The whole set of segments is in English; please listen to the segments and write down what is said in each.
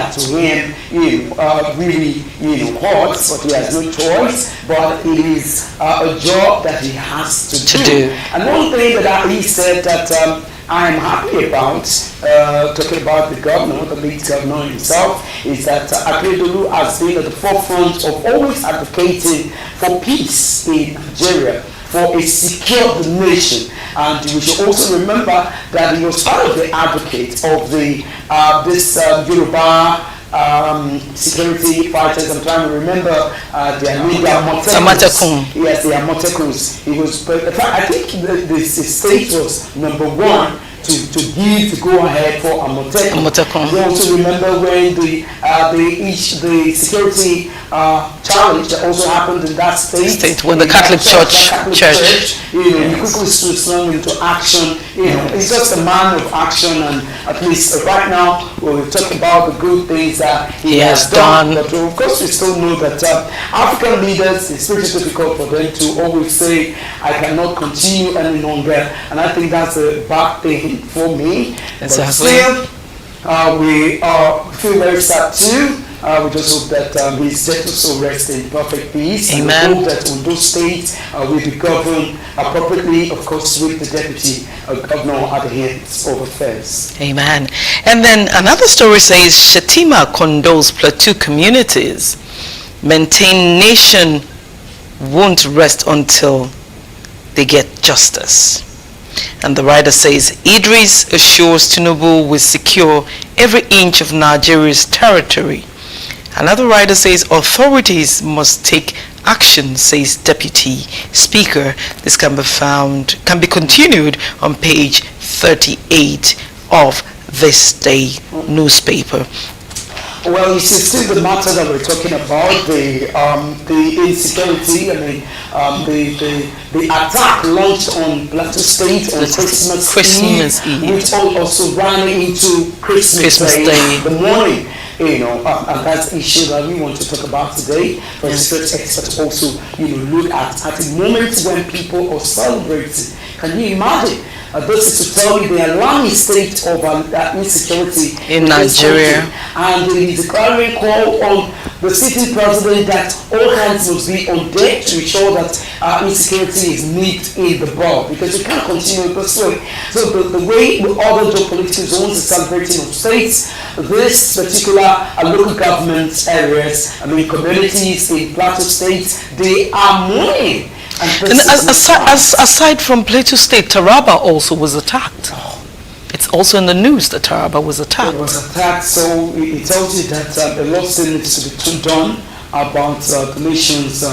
that to him, really, hard, but he has no choice. But it is a job that he has to do. And one thing that he said that I am happy about, talking about the governor, the lead governor himself, is that Akeredolu has been at the forefront of always advocating for peace in Nigeria, for a secure nation. And we should also remember that he was part of the advocate of the this Yoruba security fighters. I'm trying to remember their name. They are Amotekun. Yes, they are Amotekun. He was, in fact, I think the state was #1 to go ahead for Amotekun. We also remember when the security challenge that also happened in that state when the Catholic Church he quickly swung into action. He's just a man of action, and at least right now we'll talk about the good things that he has done. But of course we still know that African leaders, it's pretty difficult for them to always say, I cannot continue any longer, and I think that's a bad thing for me. Exactly. But still, we feel very sad too. We just hope that his death also rest in perfect peace. Amen. And we hope that Ondo State will be governed appropriately, of course, with the deputy governor at the heads of affairs. Amen. And then another story says Shettima condoles Plateau communities. Maintain nation won't rest until they get justice. And the writer says Idris assures Tinubu will secure every inch of Nigeria's territory. Another writer says authorities must take action, says Deputy Speaker. This can be continued on page 38 of this day newspaper. Well, you see, still the matter that we're talking about, the insecurity, the attack launched on Plateau State on Christmas Eve, which also ran into Christmas Day, the morning. And that's the issue that we want to talk about today. For security experts also, look at the moment when people are celebrating. Can you imagine? This is to tell you the alarming state of insecurity in Nigeria. And he is declaring call on the sitting president that all hands must be on deck to ensure that insecurity is nipped in the bud, because we can't continue this way. So the way the other geopolitical zones are celebrating of states, this particular local government areas, communities in Plateau State, they are mourning. And aside from Plateau State, Taraba also was attacked. It's also in the news that Taraba was attacked. It was attacked, so it tells you that a lot still needs to be done about the nation's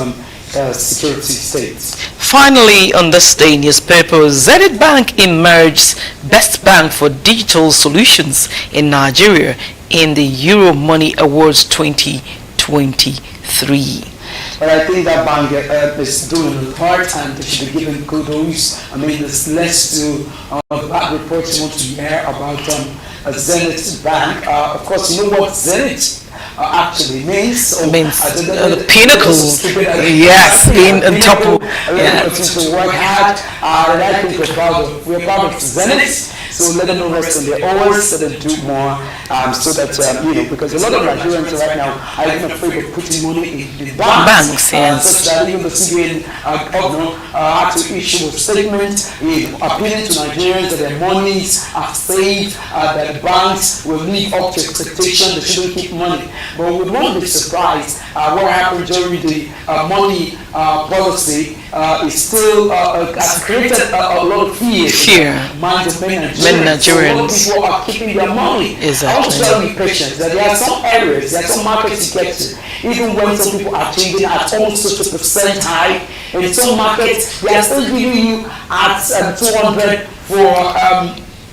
security states. Finally, on this day newspaper, Zenith Bank emerged best bank for digital solutions in Nigeria in the Euro Money Awards 2023. But I think that bank is doing a part, and they should be given kudos. There's less to the bad reports you want to hear about Zenith Bank. Of course, you know what Zenith actually means. The pinnacle. Yes, being on top of. To work hard. And I think we're proud of Zenith. So let them rest on their oars, so they do more, so that, because a lot of Nigerians right now are even afraid of putting money in banks. Such that even the CBN governor had to issue a statement appealing to Nigerians that their monies are safe, that the banks will live up to expectation, they shouldn't keep money. But we won't be surprised what happened during the money policy is still has created a lot of fear in the minds of many Nigerians. So a lot of people are keeping their money. Exactly. I also tell you patience that there are some areas, there are some markets you get to, even when some people are changing at almost 50% high. In some markets, they are still giving you at 200 for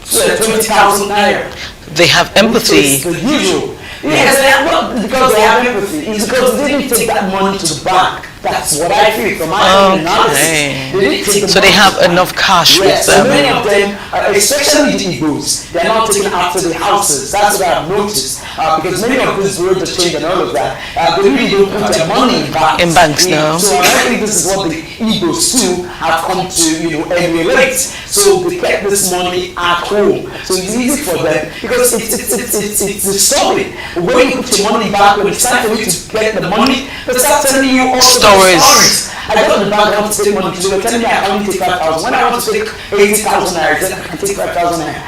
20,000 naira. They have empathy. It's the usual. Yes, they have not because they have empathy. It's because they didn't take that money to the bank. That's what I feel from my analysis. So they have enough cash with them. So many of them, especially the Igbos, they're not taking after the houses. That's what I've noticed. Because many of these road change and all of that, they really don't put their money in banks. No. So I think this is what the Igbos too have come to emulate. So they kept this money at home. So it's easy for them because it's the story. When you put your money back, when it's time for you to get the money, they start telling you all the stories. I got in the bank, I want to take money. They were telling me I only take 5,000. When I want to take 80,000 naira, I said I can take 5,000 naira.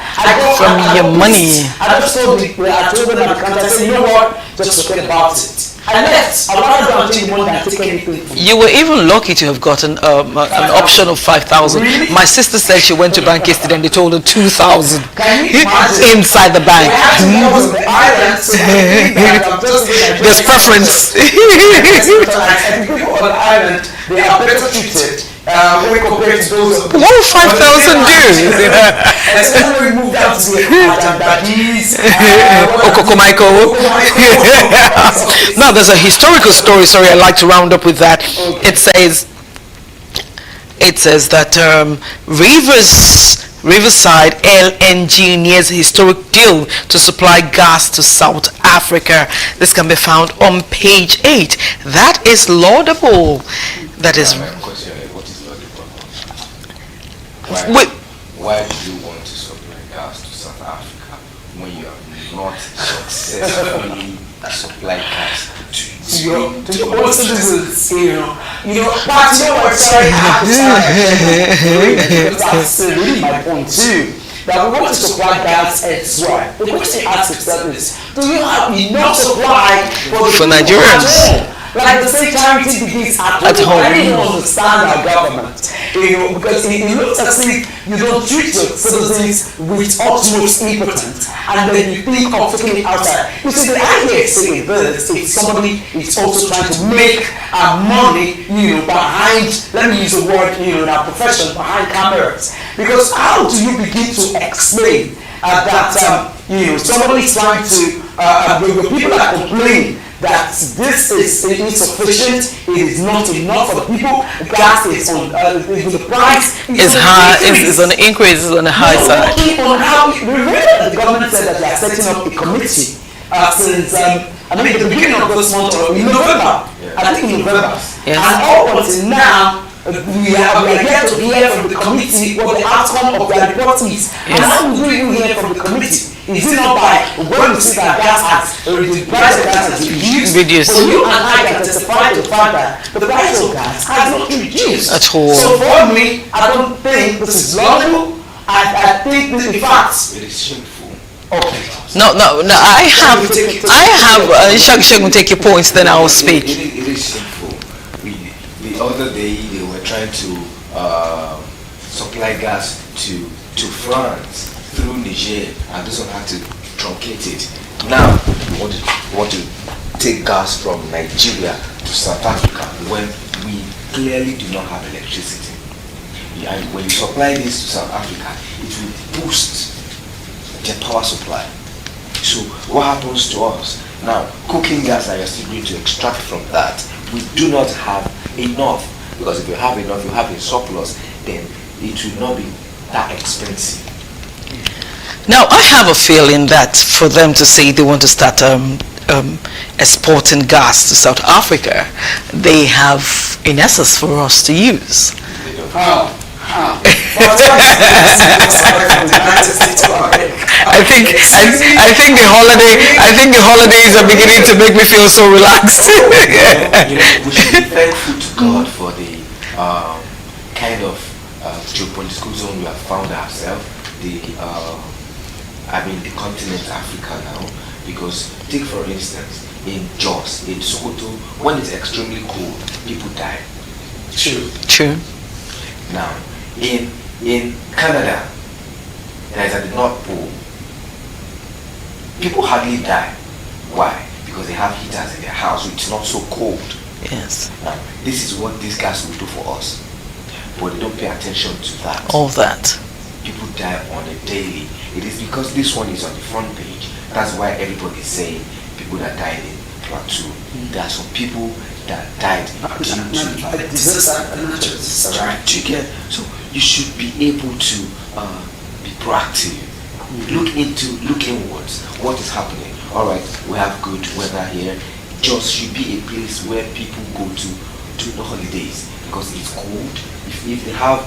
From your money. I just told them at the counter, I said, you know what? Just forget about it. I left. I rather go and take the money than take anything. You were even lucky to have gotten an option of 5,000. Really? My sister said she went to bank yesterday and they told her 2,000 Can you imagine? inside the bank. I was on the island, so There's preference. People on the island, they are better treated when compared to those. What will 5,000 do? Especially when we moved out to the Ajambadis, Okokomaiko. Now there's a historical story. Sorry, I'd like to round up with that. Okay. It says that Riverside LNG nears a historic deal to supply gas to South Africa. This can be found on page 8. That is laudable. That is. What is laudable? Why do you want to supply gas to South Africa when you have not successfully supplied gas to your own citizens, but you know what, sorry, that's really my point too, that we want to supply gas elsewhere. The question asks itself is, do you have enough supply for Nigerians? Like the same charity begins at home. I don't understand our government, because it looks as if you don't treat your citizens with utmost importance, and then you think of taking it outside. You see, the idea is saying this: if somebody is also trying to make money, behind, let me use the word, in our profession, behind cameras. Because how do you begin to explain that somebody is trying to, people are complaining that this is insufficient, it is not enough for the people, gas is on, the price is high, is on the increase, is on the high side. Remember that the government said that they are setting up a committee since, the beginning of this month, or in November, I think in November, yes. And all until now, we are yet to hear from the committee what the outcome of their report is. Yes. And how will you hear from the committee? Is it not by when we see that gas has, the price of gas has reduced? For you and I can testify to the fact that the price of gas has not reduced. At all. So for me, I don't think this is laudable. I think this, in fact, it is shameful. Okay. No. I have. Shagun, take your points, then I will speak. It is shameful. The other day they were trying to supply gas to France through Niger, and this one had to truncate it. Now we want to take gas from Nigeria to South Africa when we clearly do not have electricity. And when you supply this to South Africa, it will boost the power supply. So what happens to us? Now, cooking gas that you're still going to extract from that, we do not have enough. Because if you have enough, you have a surplus, then it will not be that expensive. Now, I have a feeling that for them to say they want to start exporting gas to South Africa, they have, in essence, for us to use. I think the holidays are beginning to make me feel so relaxed. We should be thankful to God for the kind of geopolitical zone we have found ourselves. The continent Africa now, because take for instance in Jos, in Sokoto, when it's extremely cold, people die. True. Now, in Canada, that is at the North Pole, people hardly die. Why? Because they have heaters in their house, so it's not so cold. Yes. Now, this is what this gas will do for us, but they don't pay attention to that. All that. People die on a daily. It is because this one is on the front page. That's why everybody is saying people that died in Plateau. There are some people that died due to disaster. So you should be able to be proactive. Look inwards. What is happening? All right, we have good weather here. Just should be a place where people go to the holidays because it's cold. If they have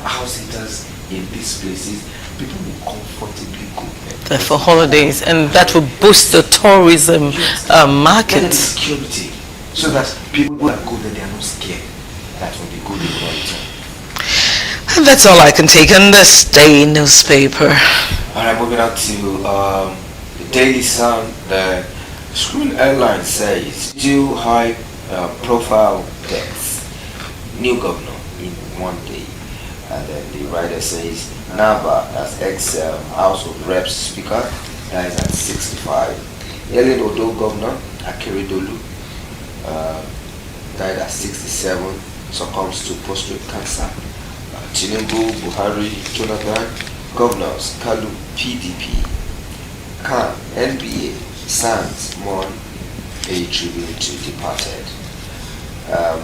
house heaters in these places, people will comfortably go there for holidays, and that will boost the tourism market. Security, so that people that go there, they are not scared that when they go, they will not return. And that's all I can take on this day newspaper. All right, moving on to the Daily Sun. The Scoot Airlines says still high profile deaths. New governor in one day. And then the writer says Nava, that's ex-House of Reps Speaker, dies at 65. Ellen Odo Governor, Akeredolu, died at 67, succumbs to prostate cancer. Tinubu, Buhari, Jonathan, governors, Kalu, PDP, Khan, NBA, Sands, Mon, a tribute to departed.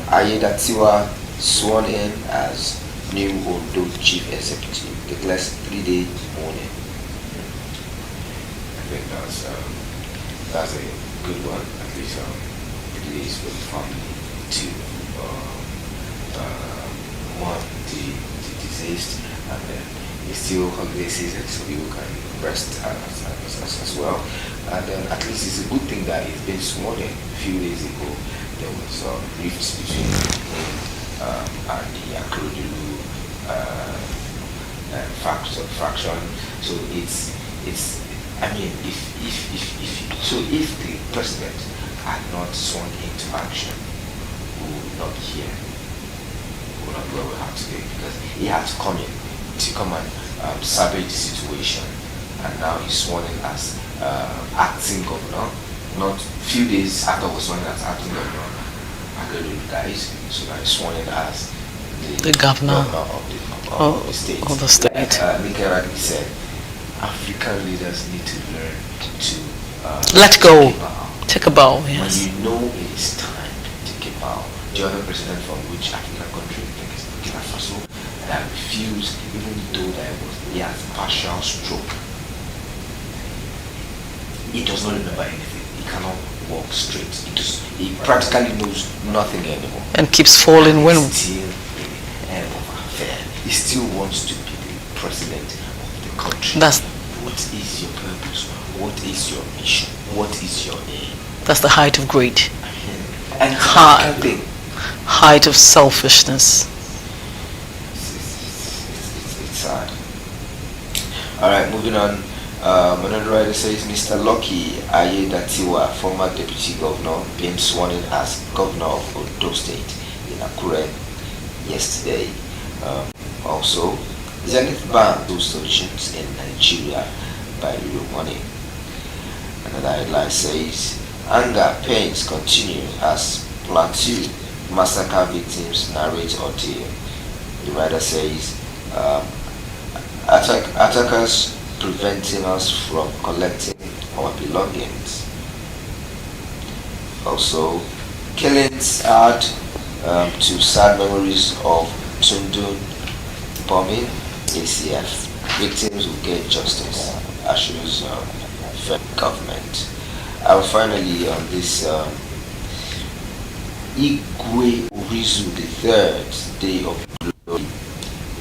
Ayedatiwa sworn in as new Ondo Chief Executive, declares 3-day mourning. I think that's a good one. At least 3 days for the family to mourn the deceased, and then it's still holiday season, so people can rest as well. And then at least it's a good thing that it's been sworn in. A few days ago, there was rifts between him and the Akeredolu faction. So it's I mean, if the president had not sworn into action, we would not be here. We would not be where we are today, because he had to come in to come and salvage the situation, and now he's sworn in as acting governor. Not few days after he was sworn in as acting governor, Akeredolu dies, so now he's sworn in as the governor of the state. Of the state. Nicaragua said, African leaders need to learn to let go. Take a bow. Yes. When you know it is time to take a bow. The other president from which African country, I think is Burkina Faso, that refused, even though he has partial stroke. He does not remember anything. He cannot walk straight. He practically knows nothing anymore. And keeps falling when. Still in the air of affair. He still wants to be the president of the country. What is your purpose? What is your mission? What is your aim? That's the height of greed. And height of selfishness. It's sad. All right, moving on. Another writer says Mr. Lucky Ayedatiwa, former deputy governor, being sworn in as governor of Ondo State in Akure yesterday. Also, Zenith Bank do solutions in Nigeria by real money. Another headline says anger pains continue as Plateau massacre victims narrate ordeal. The writer says attackers preventing us from collecting our belongings. Also, killings add to sad memories of Tundun bombing. ACF victims will get justice, assures federal government. And finally, on this Igwe Urizu, the third day of glory,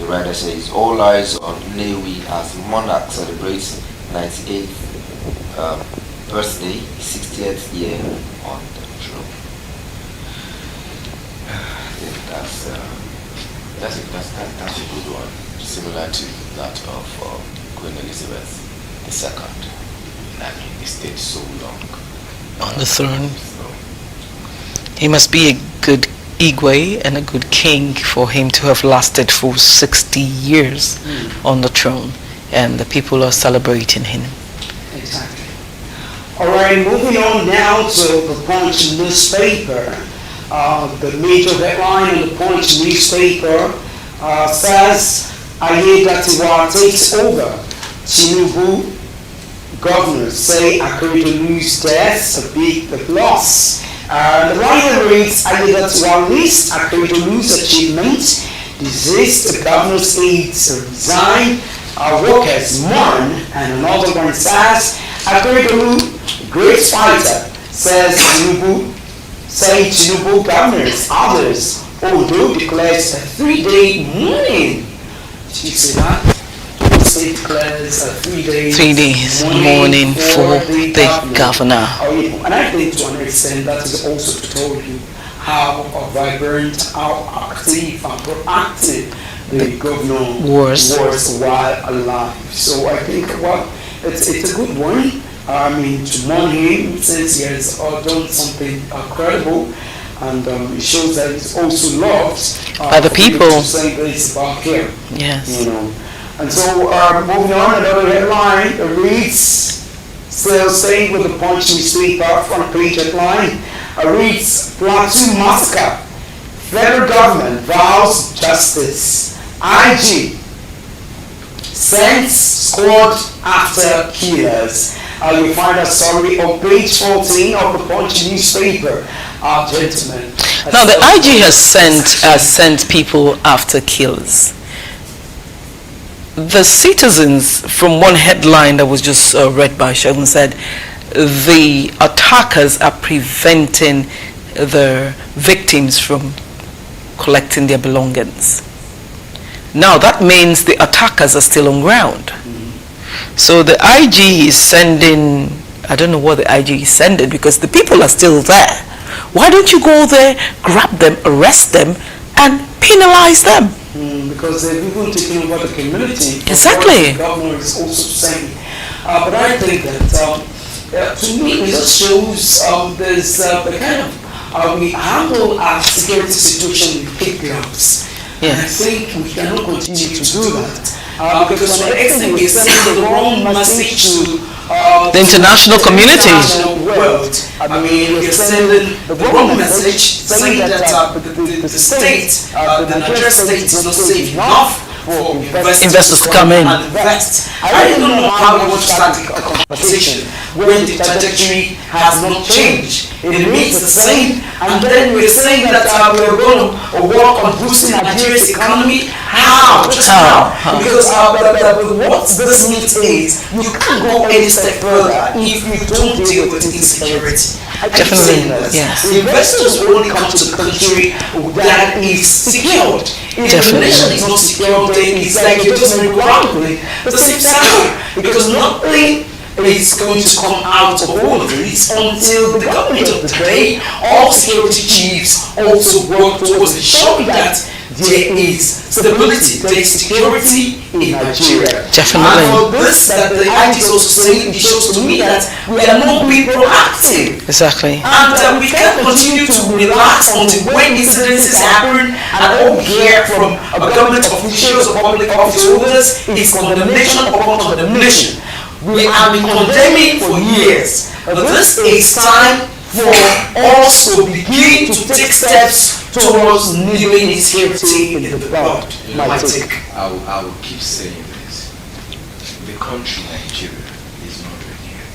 the writer says all eyes on Lewi as monarch celebrates 98th birthday, 60th year on the throne. I think that's a good one, similar to that of Queen Elizabeth II. I mean, he stayed so long on the throne. He must be a good Igwe and a good king for him to have lasted for 60 years on the throne, and the people are celebrating him. Exactly. All right, moving on now to the Punch newspaper. The major headline in the Punch newspaper says Ayedatiwa takes over. Tinubu governors say Akeredolu's death a big loss. The writer reads Ayedatiwa lists Akeredolu's achievements, desist, the governor's aides resign, workers mourn, and another one says Akeredolu, great fighter, says Tinubu governors, others. Ondo declares a 3-day mourning. you see that? The state declares 3 days, 3 days mourning for the governor. And I think to an extent that is also to tell you how vibrant, how active and proactive the governor was while alive. So I think, well, it's a good one. I mean, to mourn him since he has done something credible, and it shows that he's also loved by the people. To say this about him. Yes. You know. And so, moving on, another headline reads, still staying with the Punch newspaper front page headline, reads, Plateau massacre, federal government vows justice, IG sends squad after killers. You'll find a story on page 14 of the Punch newspaper, gentlemen. Now the IG has sent people after killers. The citizens, from one headline that was just read by Shegun, said the attackers are preventing the victims from collecting their belongings. Now that means the attackers are still on ground. So the IG is sending, I don't know what the IG is sending, because the people are still there. Why don't you go there, grab them, arrest them, and penalize them? Because they've even taken over the community. Exactly. The governor is also saying. But I think that, to me, it just shows there's the kind of, we handle our security situation with kid gloves. Yes. And I think we cannot continue to do that. Because to an extent we're sending the wrong message to the international community. World. I mean, we're sending the wrong message saying that the state, the Nigerian state is not safe enough for investors to come in. And invest. I don't know how we want to start a conversation when the trajectory has not changed. It remains the same, and then we're saying that we're going to work on boosting Nigeria's economy. How? Just how? Because what this means is you can't go any step further if you don't deal with insecurity. Definitely, yes. The investors will only come to the country that is secured. If the nation is not secured, then it's like you're just regrounding the same cycle, because nothing is going to come out of all of this until the government of the day, all security chiefs also work towards ensuring that there is stability, there is security in Nigeria. Definitely. And for this, that the IT is also saying, it shows to me that we are not being proactive. Exactly. And we can't continue to relax until when incidences happen and all we hear from government officials or public office holders is condemnation upon condemnation. We have been condemning for years. But this is time for us to begin to take steps towards nailing security in the blood. My take. I will keep saying this. The country Nigeria is not ready yet.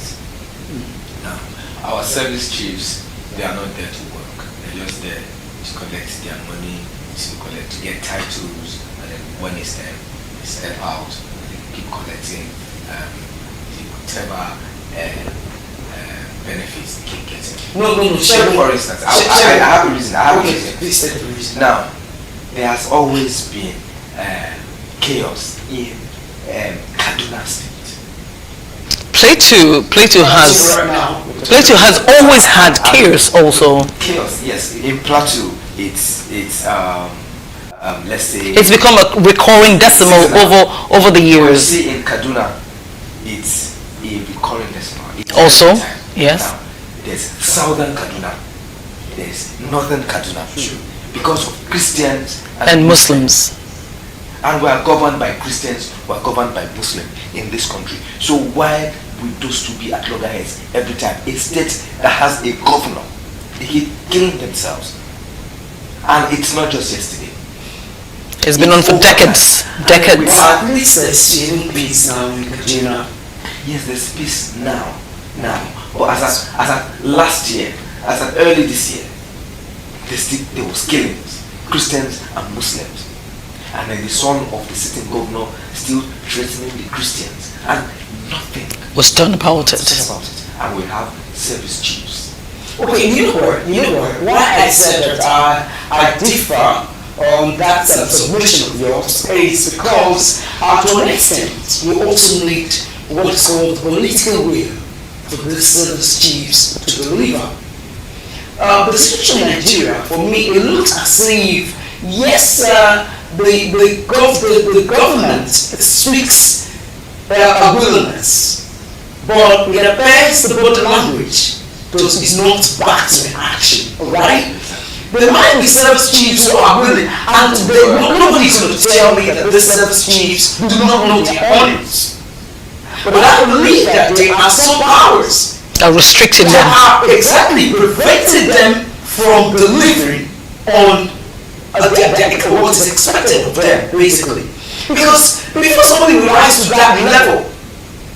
Now, our service chiefs, they are not there to work. They're just there to collect their money, to get titles, and then when it's time, they step out, and they keep collecting whatever benefits they keep getting. No. For instance, I have a reason. Please state the reason. Now, there has always been chaos in Kaduna State. Plateau has always had chaos also. Chaos, yes. In Plateau, it's let's say it's become a recurring decimal over the years. See, in Kaduna, it's a recurring decimal. Also, yes. Now, there's southern Kaduna, there's northern Kaduna, because of Christians and Muslims. And we are governed by Christians, we are governed by Muslims in this country. So why would those two be at loggerheads every time? A state that has a governor, they keep killing themselves. And it's not just yesterday. It's been on for decades. Decades. At least there's even peace now in Kaduna. Yes, there's peace now. But as at last year, as at early this year, there was killings, Christians and Muslims. And then the son of the sitting governor still threatening the Christians. And nothing was done about it. And we have service chiefs. Okay, you know what? Why I said that I differ on that submission of yours is because, to an extent, you also need what is called political will for the service chiefs to deliver. The situation in Nigeria, for me, it looks as if, yes, the government speaks a willingness, but it appears the body language is not backed with action, right? There might be service chiefs who are willing, and nobody's going to tell me that these service chiefs do not know their audience. But I believe that there are some powers Are restricting that them. are exactly preventing them from delivering on what is expected of them, basically. Because before somebody will rise to that level,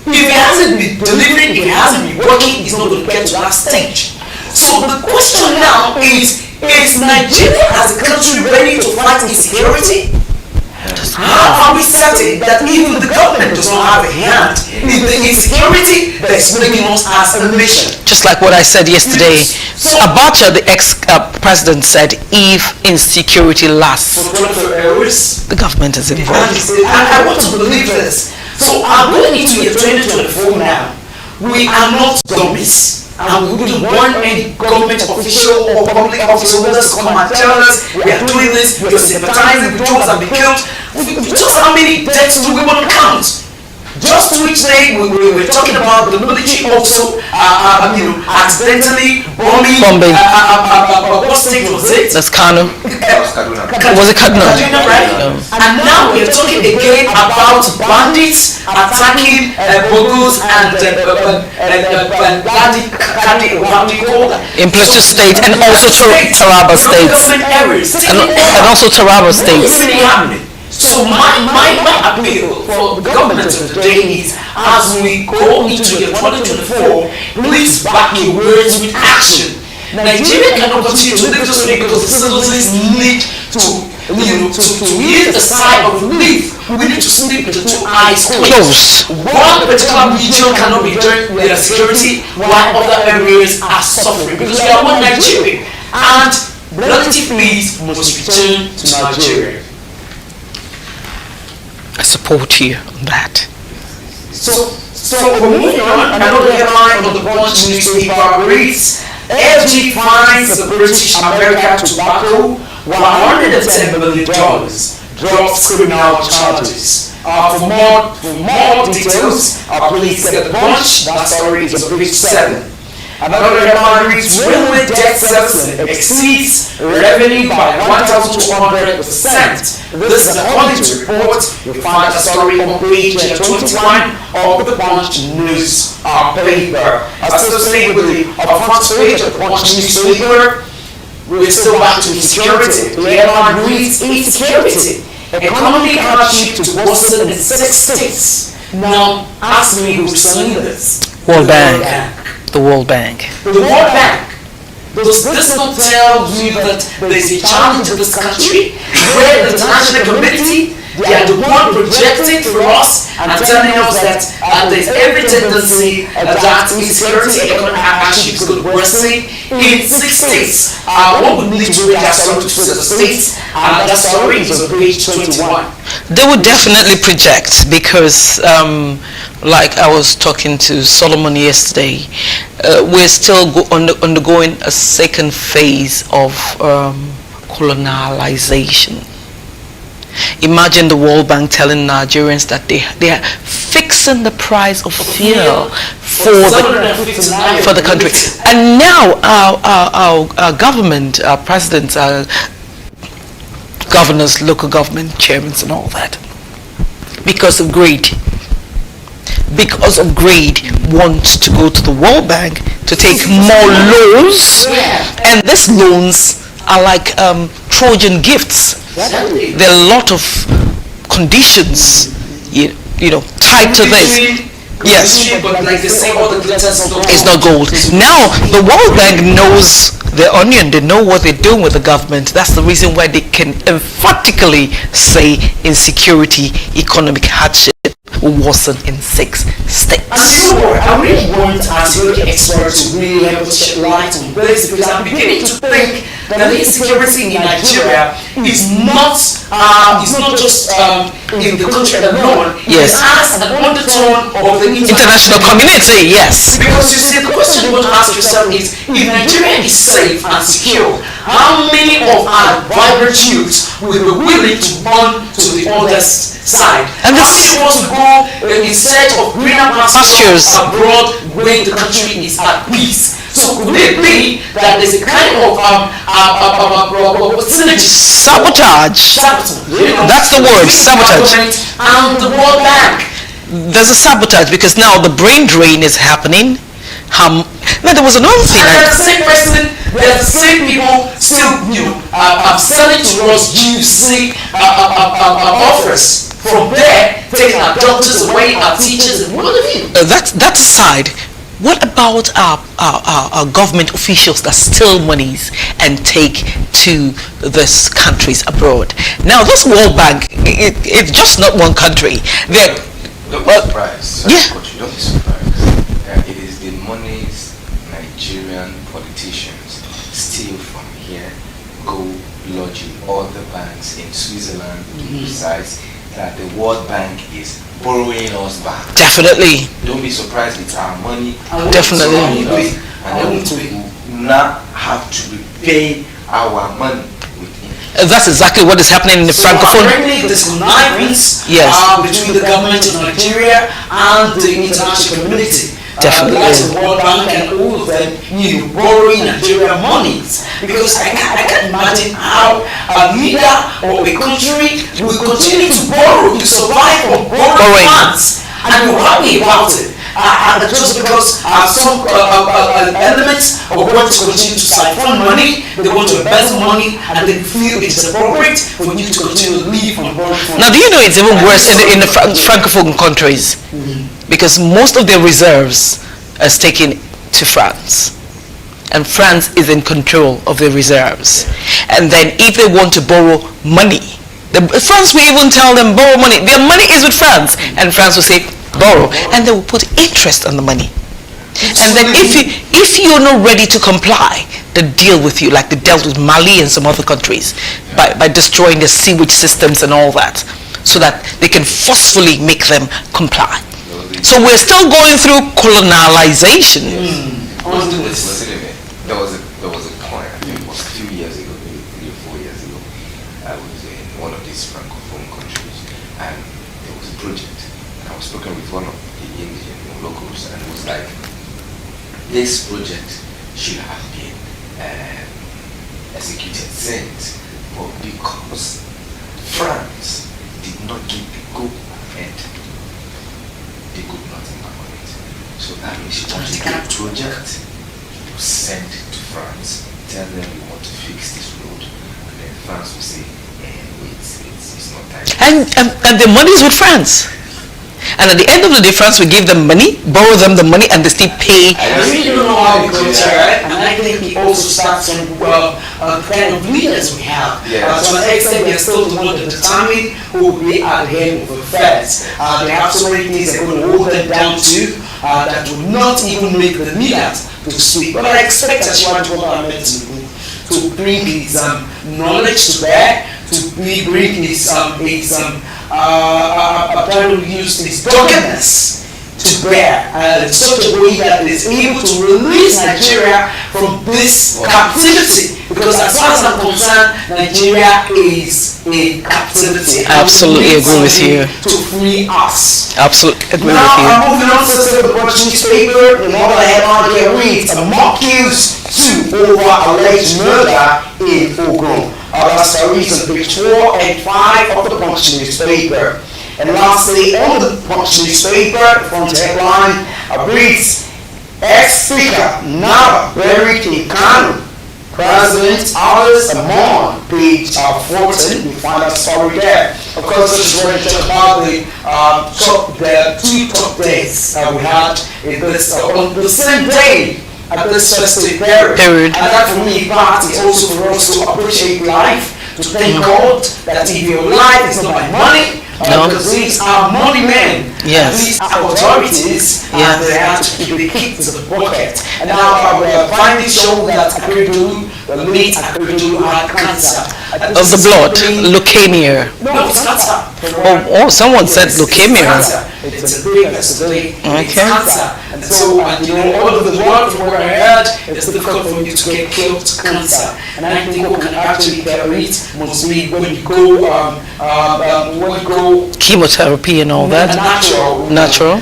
if he hasn't been delivering, if he hasn't been working, he's not going to get to that stage. So the question now is Nigeria as a country ready to fight insecurity? How are we certain that even the government does not have a hand in the insecurity that is making us as a nation? Just like what I said yesterday, Abacha, the ex-president, said if insecurity lasts, For 24 hours, the government is involved. and I want to believe this. So I'm going into the 2024 now. We are not dummies. And we wouldn't want any government official or public office holders to come and tell us we are doing this, we are sympathizing with those that have been killed. Just how many deaths do we want to count? Just which day we were talking about the military also, accidentally bombing. What state was it? That's Kano. Was it Kaduna? Kaduna, right? No. And now we are talking again about bandits attacking Bogos and In Plateau State and also Taraba States. And also Taraba States. So my appeal for the government of today is, as we go into the 2024, please back your words with action. Nigeria cannot continue to live this way because the citizens need to use the sigh of relief. We need to sleep with the two eyes closed. One particular region cannot be doing with security while other areas are suffering because we are one Nigeria, and relative peace must return to Nigeria. I support you on that. So we're moving on. Another headline on the Punch newspaper reads: FG fines the British American Tobacco $110 million, drops criminal charges. For more details, please get the Punch. That story is on page 7. Another headline reads: Railway debt servicing exceeds revenue by 1,200%. This is according to report. You'll find the story on page 21 of the Punch news paper. Associated with the front page of the Punch newspaper, we're still back to insecurity. The headline reads: Insecurity, economic hardship to worsen in 6 states. Now, ask me who's saying this. World Bank. The World Bank. The World Bank. Does this not tell you that there is a challenge in this country where the international community, they are the one projecting for us and telling us that there is every tendency that insecurity, economic hardship is going to worsen in 6 states. One would need to read that story to the states, and that story is on page 21. They would definitely project because, like I was talking to Solomon yesterday, we're still undergoing a second phase of colonialization. Imagine the World Bank telling Nigerians that they are fixing the price of fuel for the country. And now our government, our presidents, our governors, local government chairmen and all that, because of greed, wants to go to the World Bank to take more loans, and these loans are like Trojan gifts. There are a lot of conditions, tied to this. Yes, but like they say, all the glitter it's not gold. Now the World Bank knows the onion. They know what they're doing with the government. That's the reason why they can emphatically say insecurity, economic hardship will worsen in 6 states. And you know what? I really want our security experts to really help us shed light on this, because I'm beginning to think that insecurity in Nigeria is not just in the country alone. Yes. It has an undertone of the International community, yes. Because you see, the question you want to ask yourself is, if Nigeria is safe and secure, how many of our vibrant youths will be willing to run to the other side? And how this- many want to go in search of greener pastures abroad when the country is at peace? So could it be that there's a kind of synergy? Sabotage. That's the word, sabotage. And the World Bank. There's a sabotage because now the brain drain is happening. Now there was another thing. And they're the same person, they're the same people still, selling to us GUC offers. From there, taking our doctors away, our teachers, and what have you. That aside, what about our government officials that steal monies and take to these countries abroad? Now, this World Bank, it's just not one country. Don't be surprised. Yeah. Coach, don't be surprised. It is the monies Nigerian politicians steal from here, go lodge in other banks in Switzerland, to be precise, that the World Bank is borrowing us back. Definitely. Don't be surprised, it's our money. Definitely. And then we will not have to repay our money with interest. That's exactly what is happening in the Francophone. Apparently, there's connivance Yes. between the government of Nigeria and the international community. Definitely. Like the World Bank and all of them, borrowing Nigerian monies. Because I can't imagine how a leader or a country will continue to borrow, to survive on borrowing funds. And you're happy about it. Just because some elements of want to continue to siphon money, they want to embezzle money, and they feel it is appropriate for you to continue to live on borrowed funds. Now, do you know it's even worse in the Francophone countries? Because most of their reserves are taken to France. And France is in control of the reserves. And then if they want to borrow money, France will even tell them borrow money. Their money is with France. And France will say borrow. And they will put interest on the money. And then if you're not ready to comply, they deal with you like they dealt with Mali and some other countries by destroying the sewage systems and all that, so that they can forcefully make them comply. So we're still going through colonialization. There was a point, I think it was a few years ago, maybe 3 or 4 years ago. I was in one of these Francophone countries, and there was a project, and I was talking with one of the Indian locals, and it was like, this project should have been executed since, but because France did not give the go-ahead, they could not implement it. So that means you want to get a project, you send to France, tell them you want to fix this road, and then France will say, wait, it's not time. And the money is with France. And at the end of the day, France will give them money, borrow them the money, and they still pay. I really don't know how it goes, right? And I think it also starts from the kind of leaders we have. Yeah. To an extent, they're still the one that determine who will be at the head of affairs. They have so many things they're going to hold them down to that will not even make the leaders to speak. But I expect Asiwaju Bola Ahmed Tinubu to bring his knowledge to bear, to bring his apparently use his doggedness to bear in such a way that is able to release Nigeria from this captivity. Because as far as I'm concerned, Nigeria is in captivity. I absolutely agree with you. To free us. Absolutely agree Now, with you. I'm moving on to the Punch newspaper. The model headline here reads, mock kills 2 over alleged murder in Ogun. That's the reason, page 4 and 5 of the Punch newspaper. And lastly, on the Punch newspaper, front headline reads, ex-speaker now buried in Kano. President Alice Amon, page 14, we find that story there. Of course, this is where we talk about the 2 top days that we had in this, on the same day at this festive period. And that for me, part is also for us to appreciate life, to thank God that if your life is not by money, No. Because these are money men. Yes. These are authorities. Yes. And they have to be kicked to the bucket. And now findings show that Akeredolu, the late Akeredolu, had cancer. Of the blood, leukemia. No, it's cancer. Oh, someone said leukemia. It's a big today. It's Okay. cancer. And so, all over the world, from what I heard, it's difficult for you to get killed to cancer. And I think what can actually carry it must be when you go, Chemotherapy and all that. Natural.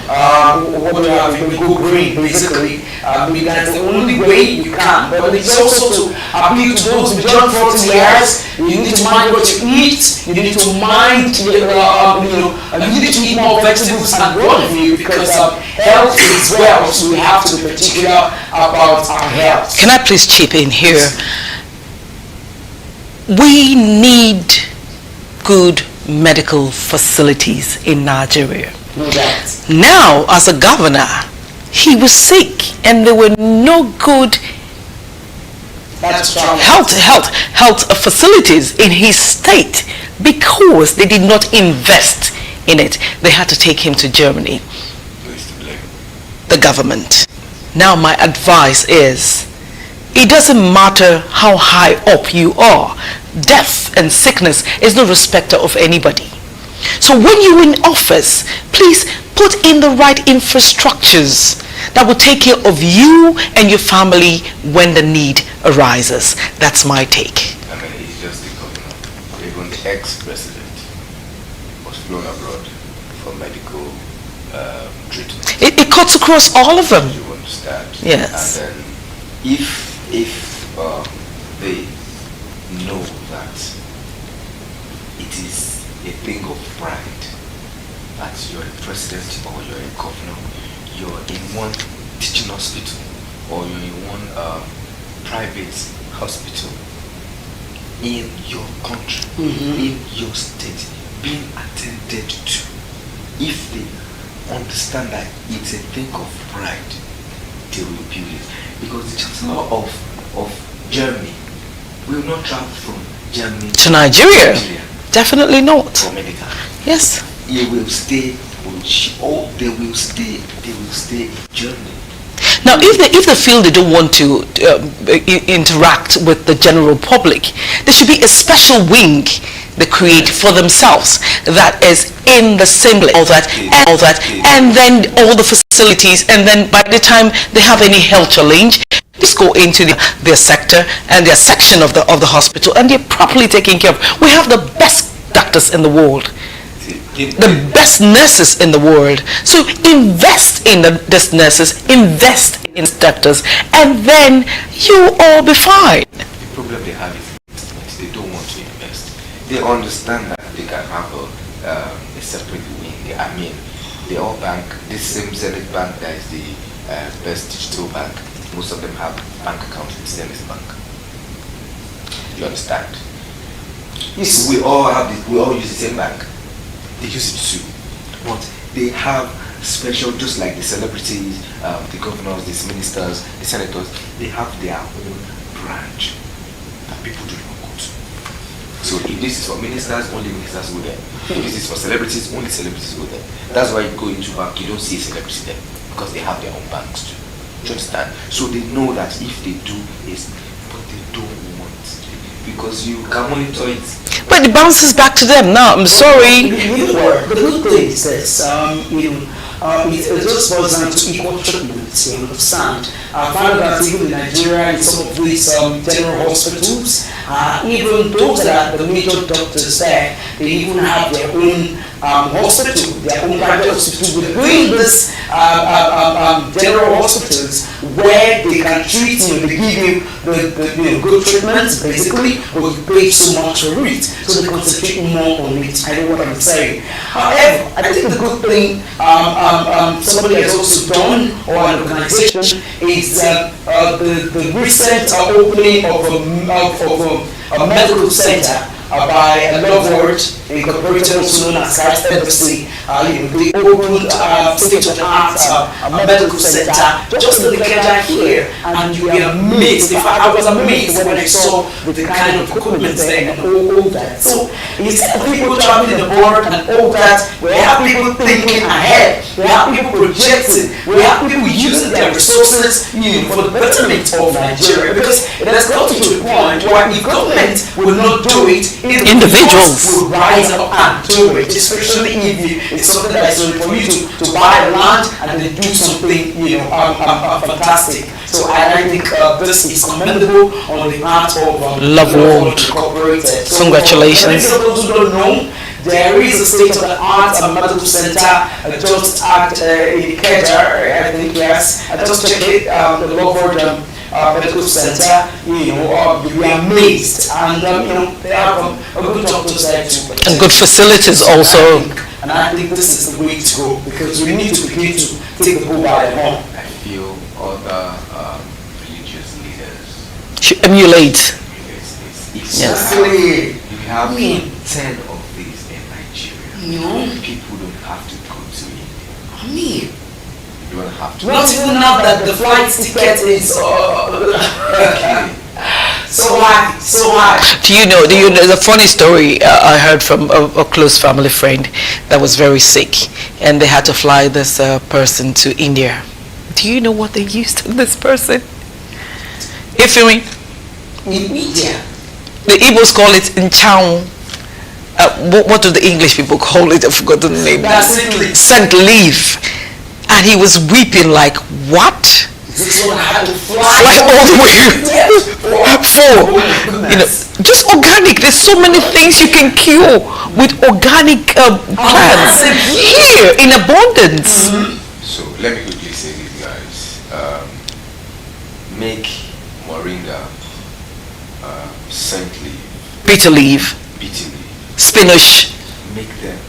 What we have, we go green, basically. That's the only way you can. But it's also to appeal to those beyond 40 years. You need to mind what you eat. You need to mind, you need to eat more vegetables and grown food because health is wealth. So we have to be particular about our health. Can I please chip in here? We need good medical facilities in Nigeria. No doubt. Now, as a governor, he was sick and there were no good That's trauma. health facilities in his state because they did not invest in it. They had to take him to Germany. The government. Now my advice is, it doesn't matter how high up you are. Death and sickness is no respecter of anybody. So when you're in office, please put in the right infrastructures that will take care of you and your family when the need arises. That's my take. I mean, he's just the governor. Even the ex-president was flown abroad for medical treatment. It cuts across all of them. You understand? Yes. And then if they know that it is a thing of pride that you're a president or you're a governor, you're in one teaching hospital or you're in one private hospital in your country, in your state, being attended to, if they understand that it's a thing of pride, they will build it. Because the Chancellor of Germany will not travel from Germany To Nigeria? Definitely not. for medical. Yes. He will stay, they will stay in Germany. Now, if they feel they don't want to interact with the general public, there should be a special wing they create for themselves that is in the same place, and then all the facilities, and then by the time they have any health challenge, just go into their sector and their section of the hospital, and they're properly taken care of. We have the best doctors in the world, the best nurses in the world. So invest in these nurses, invest in doctors, and then you'll all be fine. The problem they have is they don't want to invest. They understand that they can have a separate wing. I mean, they all bank, this same Zenith Bank that is the best digital bank. Most of them have bank accounts in Zenith Bank. You understand? Yes, we all use the same bank. They use it too. But they have special, just like the celebrities, the governors, the ministers, the senators, they have their own branch that people do not go to. So if this is for ministers, only ministers go there. If this is for celebrities, only celebrities go there. That's why you go into bank, you don't see a celebrity there, because they have their own banks too. Do you understand? So they know that if they do is, but they don't want to, because you can monitor it. But it bounces back to them now. I'm sorry. The good thing is this, it just boils down to equal treatment, you understand. I found that even in Nigeria, in some of these general hospitals, even those that are the major doctors there, they even have their own hospital, their own private hospital. We're doing this general hospitals where they can treat you, they give you the good treatments, basically, but you pay so much for it, so they concentrate more on it. I know what I'm saying. However, I think the good thing somebody has also done, or an organization, is the recent opening of a medical center by Love Word Incorporated, also known as Christ Embassy. They opened state-of-the-art medical center just in the Ikeja here, and you are amazed. In fact, I was amazed when I saw the kind of equipment there and all that. So instead of people traveling abroad and all that, we have people thinking ahead. We have people projecting. We have people using their resources for the betterment of Nigeria. Because it has got to a point where the government will not do it, individuals will rise up and do it. Especially if it's something that is for you to buy land and then do something fantastic. So I think this is commendable on the part of Love World Incorporated. So, congratulations. For those who don't know, there is a state-of-the-art medical center just at Ikeja, I think, yes. I just checked it, the Love World medical center. You'll be amazed, and they have a good doctors there too. And good facilities also. And I think this is the way to go, because we need to begin to take the bull by the horn. I feel other religious leaders Should emulate. Exactly. You have 10 of these in Nigeria. People don't have to go to India. You don't have to. Not even now that the flight ticket is so high. Do you know the funny story I heard from a close family friend that was very sick, and they had to fly this person to India. Do you know what they used on this person? You feel me? In India. The Igbos call it Nchao. What do the English people call it? I've forgotten the name. Scent leaf. And he was weeping like, what? This one had to fly all the way. Just organic. There's so many things you can cure with organic plants here in abundance. So let me quickly say this, guys. Make moringa, scent leaf, bitter leaf, spinach. Make them.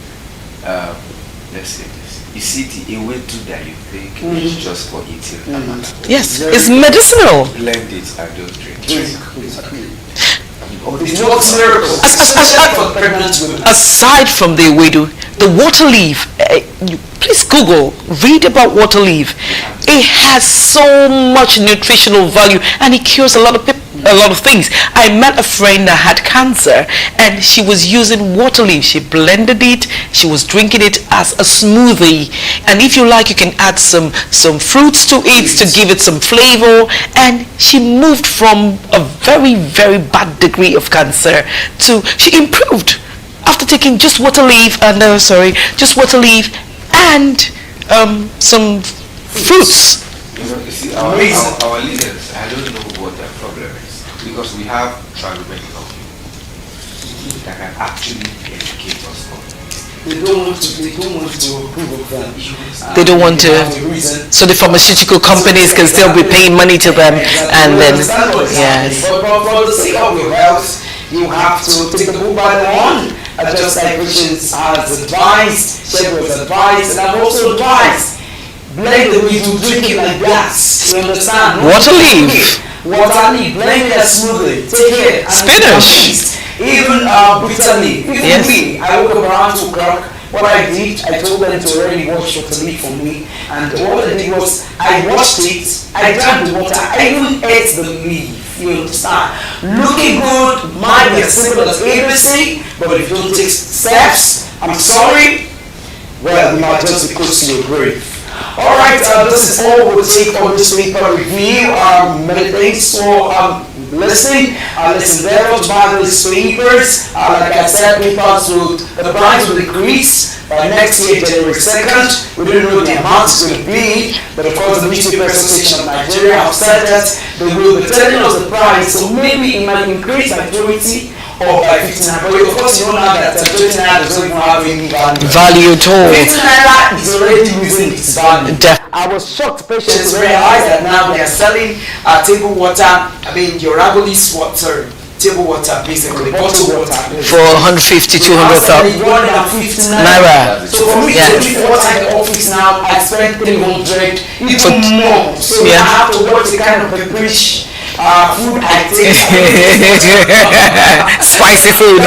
Let's say this. You see the ewedu that you think is just for eating. Yes, it's medicinal. Blend it and just drink. It works miracles. Aside from the ewedu, the water leaf, please Google, read about water leaf. It has so much nutritional value, and it cures a lot of things. I met a friend that had cancer, and she was using water leaf. She blended it. She was drinking it as a smoothie. And if you like, you can add some fruits to it to give it some flavor. And she moved from a very, very bad degree of cancer to she improved after taking just water leaf and some fruits. You see, our leaders, I don't know what their problem is, because we have tribal medical people that can actually educate us on this. They don't want to approve of them. They don't want to. So the pharmaceutical companies can still be paying money to them, and then yes. But for the sake of your health, you have to take the bull by the horn. Just like Christians has advised, Shepherd has advised, and I've also advised. Blend the way to drink it like gas. You understand? Water leaf. Water leaf. Blend it smoothly. Take it. Spinach. Even bitter leaf. Even me, I woke up around 2 o'clock. What I did, I told them to already wash water leaf for me. And what I did was, I washed it, I drank the water, I even ate the leaf. You understand? Looking good might be as simple as ABC, but if you don't take steps, I'm sorry, well, you might just be close to your grave. Alright, this is all we'll take for this week review. Many thanks for listening. Listen, there was Bible speakers. Like I said, we thought the price will decrease by next year, January 2nd. We don't know the amount it's going to be, but of course, the Newspaper Association of Nigeria have said that they will be telling us the price, so maybe it might increase by 20 or by 15 naira. But of course, you know now that 20 naira doesn't even have any value at all. 15 naira is already losing its value. I was shocked patients realized that now they are selling table water, your Ragolis water, table water basically, bottled water. For 150, 200,000 naira. So for me to drink water in the office now, I spend 300, even more. So I have to watch the kind of preparation food I take. Spicy food.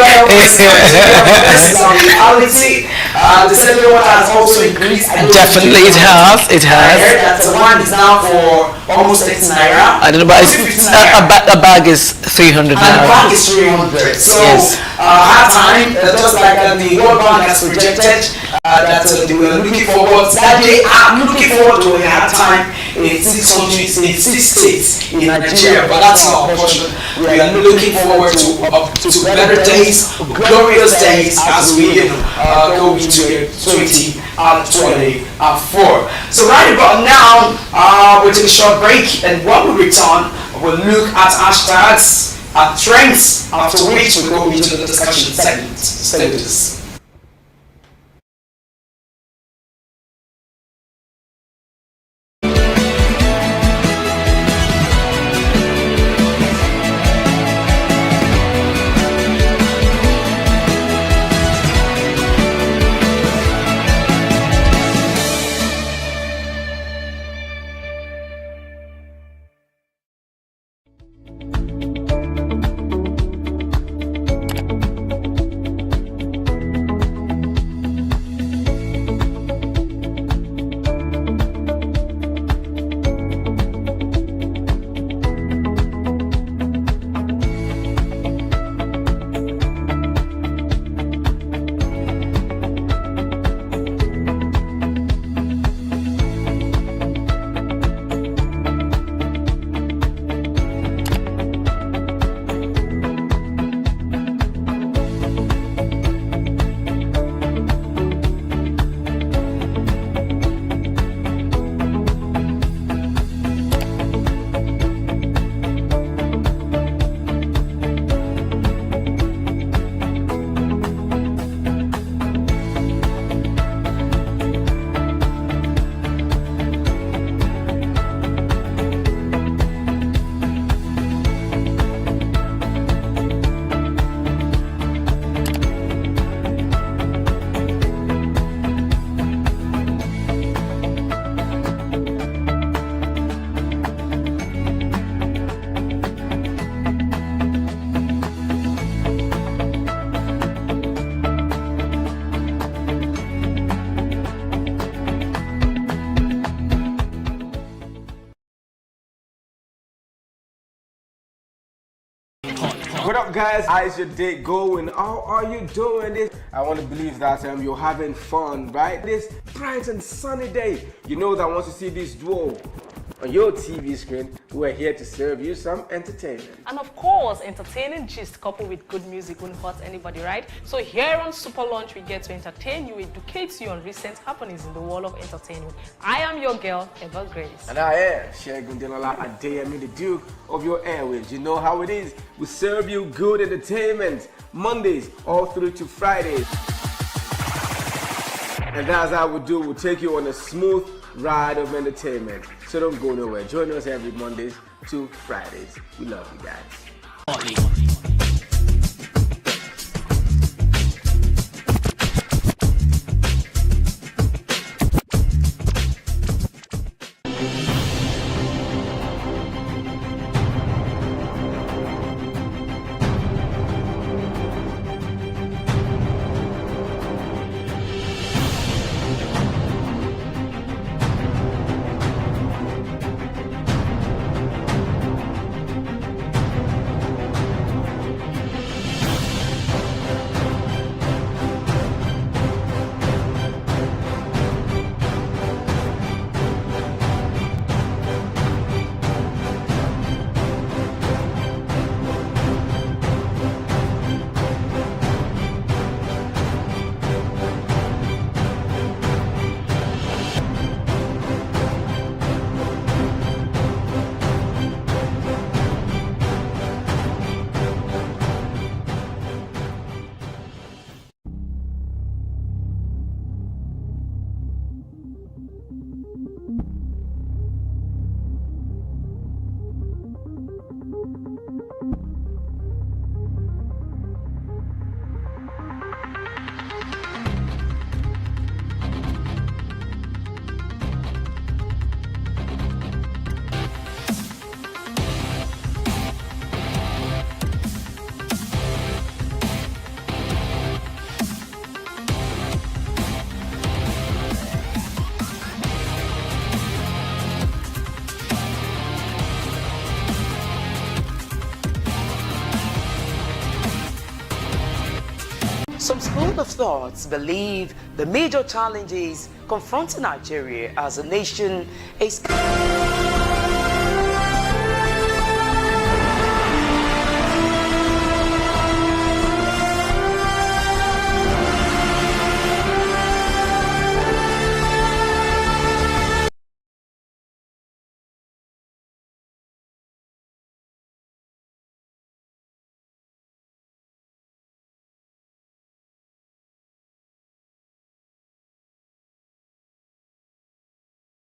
Reality. The cinnamon water has also increased. Definitely, it has. It I has. heard that one is now for almost 30 naira. I don't know, but a bag is 300 And the naira. bank is 300. So, Yes. our time, just like the World Bank has projected that they were looking forward, that they are looking forward to a hard time in 6 countries, in 6 states in Nigeria, but that's not our portion. We are looking forward to better days, glorious days as we go into 2024. So right about now, we'll take a short break, and when we return, we'll look at hashtags, at trends, after which we go into the discussion segment. Stay with us. What up, guys? How's your day going? How are you doing this? I want to believe that you're having fun, right? This bright and sunny day. You know that once you see this duo on your TV screen, we're here to serve you some entertainment. And of course, entertaining gist coupled with good music won't hurt anybody, right? So here on Super Lunch, we get to entertain you, educate you on recent happenings in the world of entertainment. I am your girl, Eva Grace. And I am Shegun Delala Adeyemi, the Duke of your airwaves. You know how it is. We serve you good entertainment Mondays all through to Fridays. And that's how we do. We'll take you on a smooth ride of entertainment. So don't go nowhere. Join us every Mondays to Fridays. We love you guys. Some school of thoughts believe the major challenges confronting Nigeria as a nation is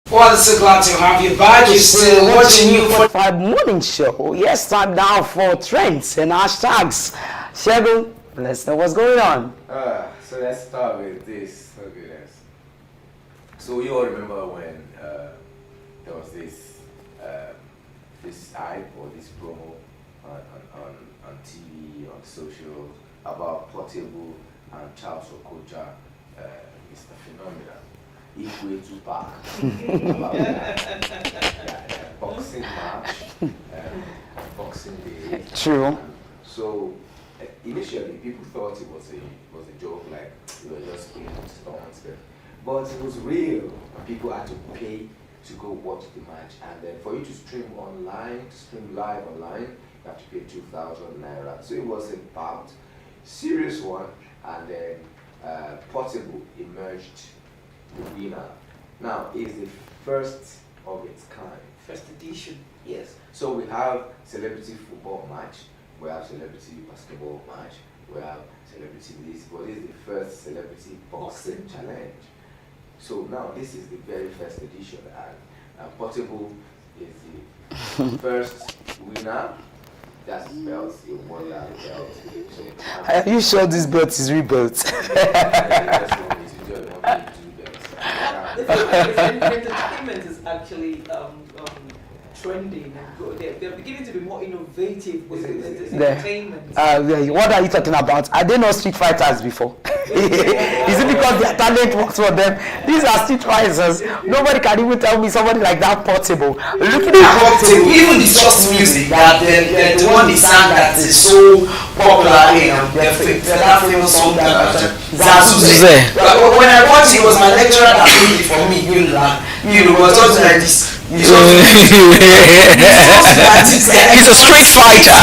Well, so glad to have you back. You're still watching you for 5 morning show. Yes, time now for trends and hashtags. Shegun, let's know what's going on. So let's start with this. Oh goodness. So you all remember when there was this this hype or this promo on TV, on social about Portable and Charles Okocha, Mr. Phenomena. Igwe Tupac about that boxing match, boxing day. True. So initially, people thought it was a joke, like they were just playing stunts, but it was real. People had to pay to go watch the match, and then for you to stream live online, you have to pay 2,000 naira. So it was a bout, serious one, and then Portable emerged the winner. Now, it's the first of its kind. First edition. Yes. So we have celebrity football match, we have celebrity basketball match, we have celebrity this, but this is the first celebrity boxing challenge. So now this is the very first edition, and Portable is the first winner. That's his belt. He won that belt. So, Are you sure this belt is rebuilt? Entertainment is actually trending and go. They're beginning to be more innovative with entertainment. What are you talking about? Are they not street fighters before? Is it because their talent works for them? These are street fighters. Nobody can even tell me somebody like that Portable. Looking at Portable, even the trust music that the one he sang that is so popular, that famous song that Zazuze. When I watched it, was my lecturer that played it for me. Was something like this. He's a street fighter.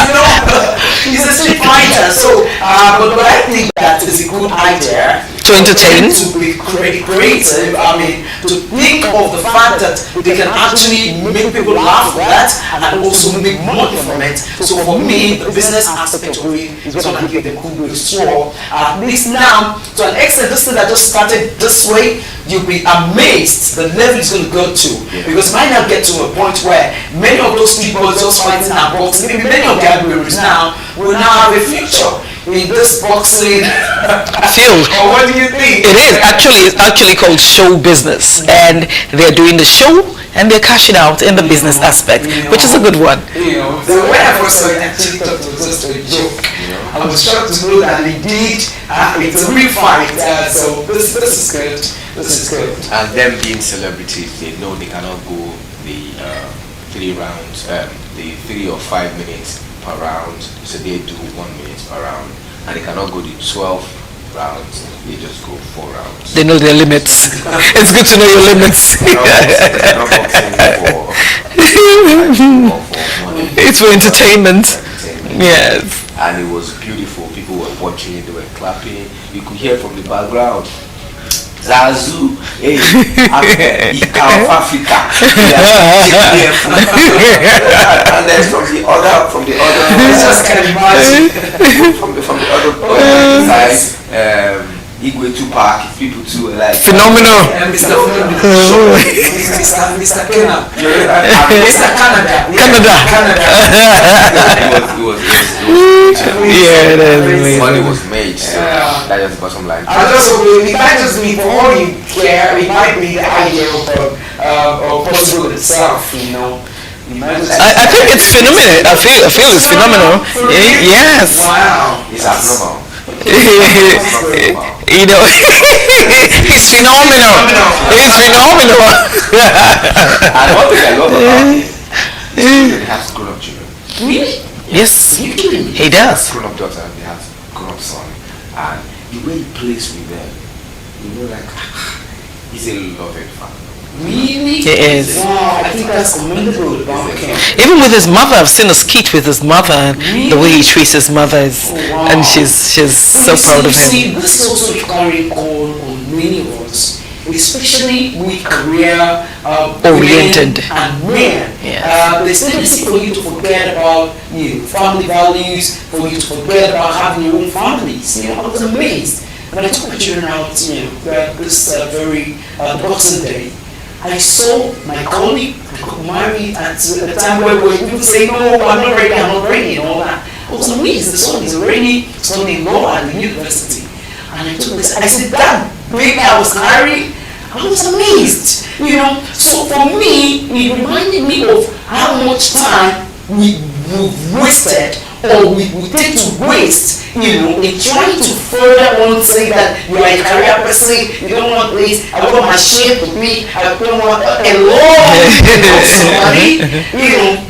He's a street fighter. So, but I think that is a good idea to entertain, to be creative. I mean, to think of the fact that they can actually make people laugh with that and also make money from it. So for me, the business aspect of it is what I give them kudos for. At least now, to an extent, this thing that just started this way, you'll be amazed the level is going to go to. Because it might not get to a point where many of those people just fighting and boxing, maybe many of their gurus now will now have a future in this boxing field. Or what do you think? It's actually called show business, and they're doing the show and they're cashing out in the business aspect, which is a good one. The way I first saw it on TikTok was just a joke. I was shocked to know that indeed it's a real fight. So this is good. This is good. And them being celebrities, they know they cannot go the 3 rounds, the 3 or 5 minutes per round. So they do 1 minute per round, and they cannot go the 12 rounds. They just go 4 rounds. They know their limits. It's good to know your limits. It's for entertainment. Yes. And it was beautiful. People were watching, they were clapping. You could hear from the background, Zazu, hey, Africa. And then from the other, just can imagine. from the other side, Igwe Tupac, people too like Phenomenal. Mr. Canada. Mr. Canada. It was Yeah, that's amazing. money was made, so that is the bottom line. I just hope it might just be for all you care, it might be the idea of Portable itself, you know. I think it's phenomenal. I feel it's phenomenal. Yes. Wow. It's abnormal. You know, it's phenomenal. It's phenomenal. And one thing I love about it, he has grown-up children. Really? Yes, he does. Grown-up daughter, they have grown-up son, and the way he plays with them, you know, like, he's a loving father. Really? He is. Wow, I think that's commendable about him. Even with his mother, I've seen a skit with his mother, and the way he treats his mother is, Wow. and she's so proud of him. See, this is also a clarion call on many of us, especially with career Oriented. women and men. Yeah. There's tendency for you to forget about family values, for you to forget about having your own families. I was amazed when I took my children out. This very Boxing Day. I saw my colleague married at a time where people say, no, I'm not ready, and all that. I was amazed. The son is already studying law at the university. And I took this, I said, that baby I was married, I was amazed. So for me, it reminded me of how much time we've wasted, or we take to waste, in trying to further one thing that you are a career person, you don't want this, I want my shape to be, I don't want a law, somebody,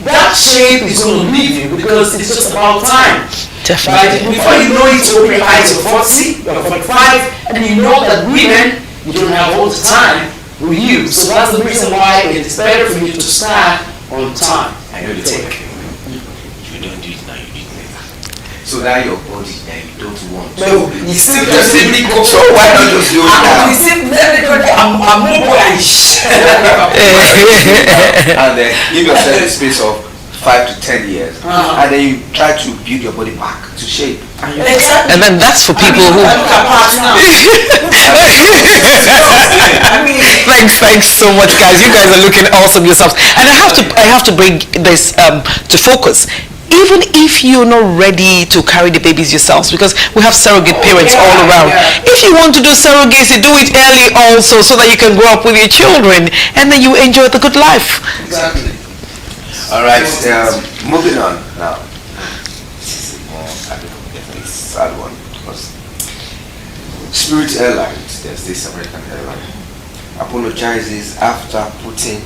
that shape is going to leave you because it's just about time. Definitely. Right? Before you know it, you open your eyes, you're 40, you're 45, and you know that women, you don't have all the time with you. So that's the reason why it's better for you to start on time. I know the take. You don't do it now, you do it later. So now your body now you don't want to. No, you still Just simply go. So why not just do it now? I'm more boyish. And then give yourself a space of 5 to 10 years, and then you try to build your body back to shape. Exactly. And then that's for people who. Thanks so much, guys. You guys are looking awesome yourselves. And I have to bring this to focus. Even if you're not ready to carry the babies yourselves, because we have surrogate parents all around. If you want to do surrogacy, do it early also, so that you can grow up with your children and then you enjoy the good life. Exactly. All right, moving on now. This is more, definitely sad one, because Spirit Airlines, there's this American airline, apologizes after putting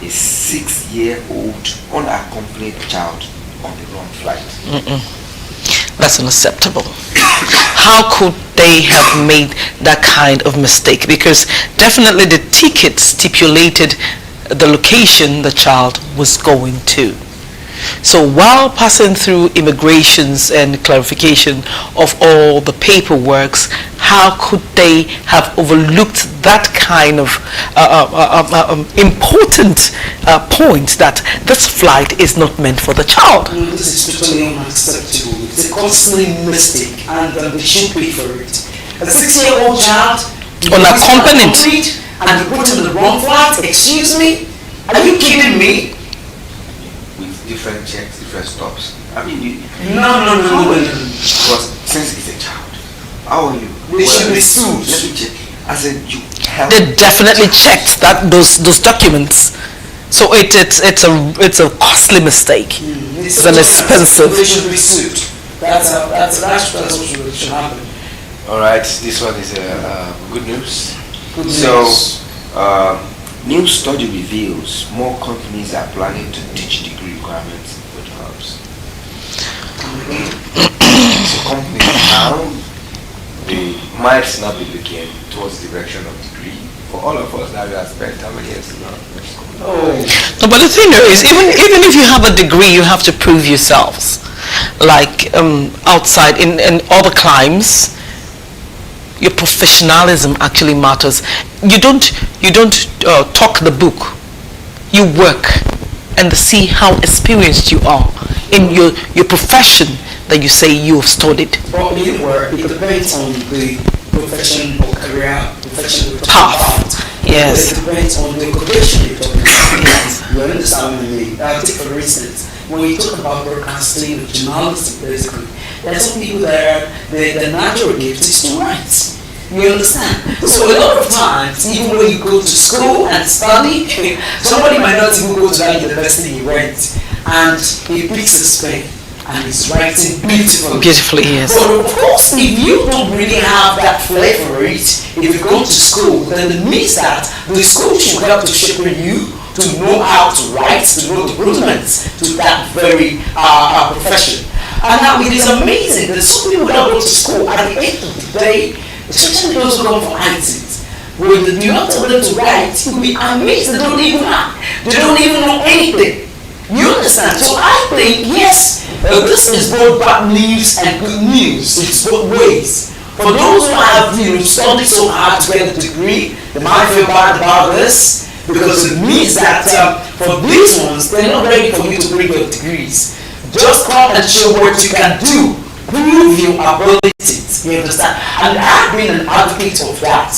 a 6-year-old unaccompanied child on the wrong flight. That's unacceptable. How could they have made that kind of mistake? Because definitely the ticket stipulated the location the child was going to. So while passing through immigrations and clarification of all the paperwork, how could they have overlooked that kind of important point that this flight is not meant for the child? This is totally unacceptable. It's a costly mistake, and they should pay for it. A 6-year-old child Unaccompanied. And you put him in the wrong flight. Excuse me? Are you kidding me? With different checks, different stops. I mean, No. because since he's a child, how are you? They should be sued. Let me check. I said you have. They definitely checked that those documents. So it's a costly mistake. It's an expensive. They should be sued. That's what should happen. All right, this one is good news. Good So, news. new study reveals more companies are planning to ditch degree requirements with jobs. So companies now, they might not be looking towards the direction of degree. For all of us now, we have spent how many years now? No, but the thing is, even if you have a degree, you have to prove yourselves. Like outside in other climes, your professionalism actually matters. You don't talk the book. You work and see how experienced you are in your profession that you say you have studied. Well, you work. It depends on the profession or career, professional Path. Yes. It depends on the occupation you're talking about. You understand me? Take for instance, when you talk about broadcasting, journalism, basically, there are some people that the natural gift is to write. You understand? So a lot of times, even when you go to school and study, somebody might not even go to that university you went, and he picks his pen and he's writing beautifully. Beautifully, yes. But of course, if you don't really have that flair for it, if you go to school, then it means that the school should help to shape you to know how to write, to know the rudiments to that very profession. And now it is amazing that some people that go to school, at the end of the day, especially those who come for ITs. When you do not tell them to write, you'll be amazed they don't even know anything. You understand? So I think, yes, this is both bad news and good news. It's both ways. For those who have studied so hard to get a degree, they might feel bad about this because it means that for these ones, they're not ready for you to bring your degrees. Just come and show what you can do. Prove your abilities. You understand? And I've been an advocate of that.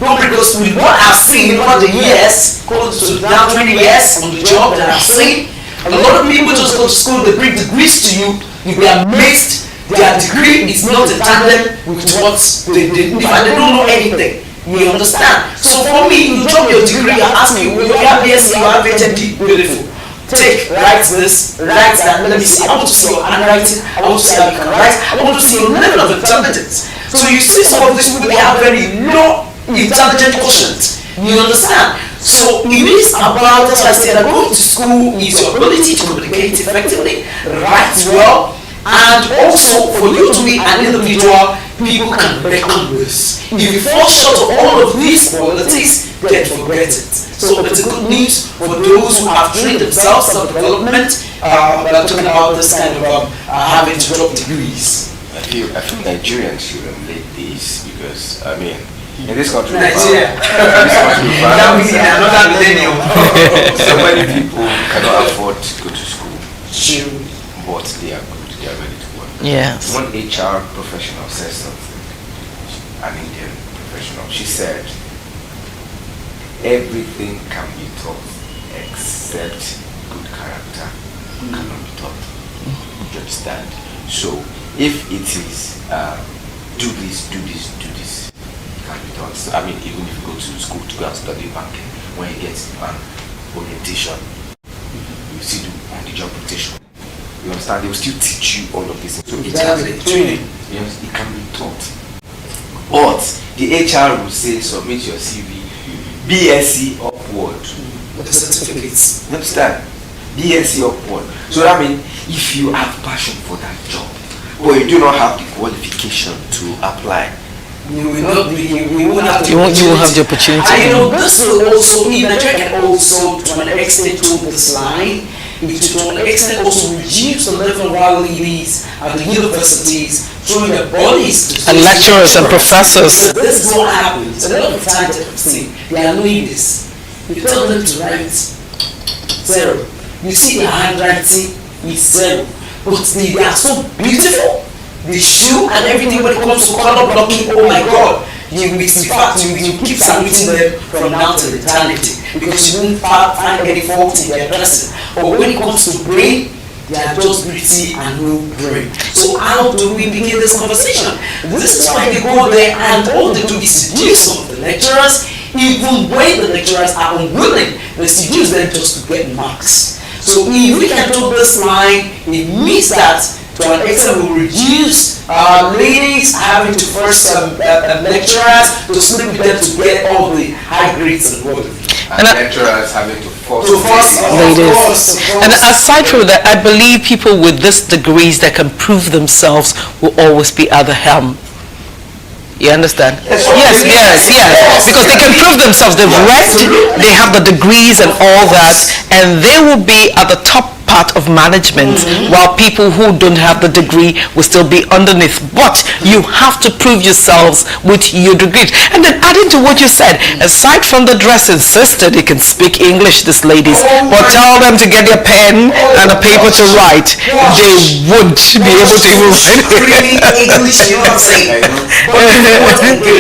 Not because with what I've seen over the years, close to now 20 years on the job that I've seen, a lot of people just go to school, they bring degrees to you, you'll be amazed. Their degree is not in tandem with what they don't know anything. You understand? So for me, you drop your degree and ask me, well, you have BSc, you have HND, beautiful. Take, write this, write that, let me see. I want to see your handwriting, I want to see how you can write, I want to see your level of intelligence. So you see some of these people, they have very low intelligent quotient. You understand? So it is about, as I said, going to school is your ability to communicate effectively, write well, and also for you to be an individual, people can reckon with. If you fall short of all of these qualities, then forget it. So it's a good news for those who have trained themselves, self-development. We're talking about this kind of having to drop degrees. I feel Nigerians should emulate this because in this country, Nigeria. another millennium. So many people cannot afford to go to school, but they are good. They are ready to work. Yes. One HR professional said something. An Indian professional. She said, "Everything can be taught except good character cannot be taught." You understand? So if it is do this, can be done. So, even if you go to school to go and study banking, when you get an orientation, you still do on-the-job rotation. You understand? They will still teach you all of this. So Exactly. Training. It can be taught. But the HR will say, submit your CV, BSc upward. With the certificates. You understand? BSc upward. So that means if you have passion for that job, but you do not have the qualification to apply, You will not be. You won't have You won't have the opportunity. And this will also, Nigeria can also, to an extent, hold this line. It to an extent also reduce the level of our ladies at the universities throwing their bodies to And lecturers and professors. This is what happens. A lot of times they are doing this. You tell them to write zero. You see their handwriting is zero. But they are so beautiful. The shoe and everything when it comes to color blocking, oh my God. You keep submitting them from now to eternity because you won't find any fault in their dressing. But when it comes to brain, they are just pretty and no brain. So how do we begin this conversation? This is why they go there and all they do is seduce some of the lecturers, even when the lecturers are unwilling, they seduce them just to get marks. So if we can do this line, it means that to an extent we will reduce ladies having to first lecturers to sleep with them to get all the high grades and what. and lecturers having to force ladies. And aside from that, I believe people with these degrees that can prove themselves will always be at the helm. You understand? Yes. Because they can prove themselves. They've read, they have the degrees and all that, and they will be at the top part of management, while people who don't have the degree will still be underneath. But you have to prove yourselves with your degree. And then adding to what you said, aside from the dressing, sister, they can speak English, these ladies, but tell them to get their pen and a paper to write, they won't be able to even write. English, you know what I'm saying?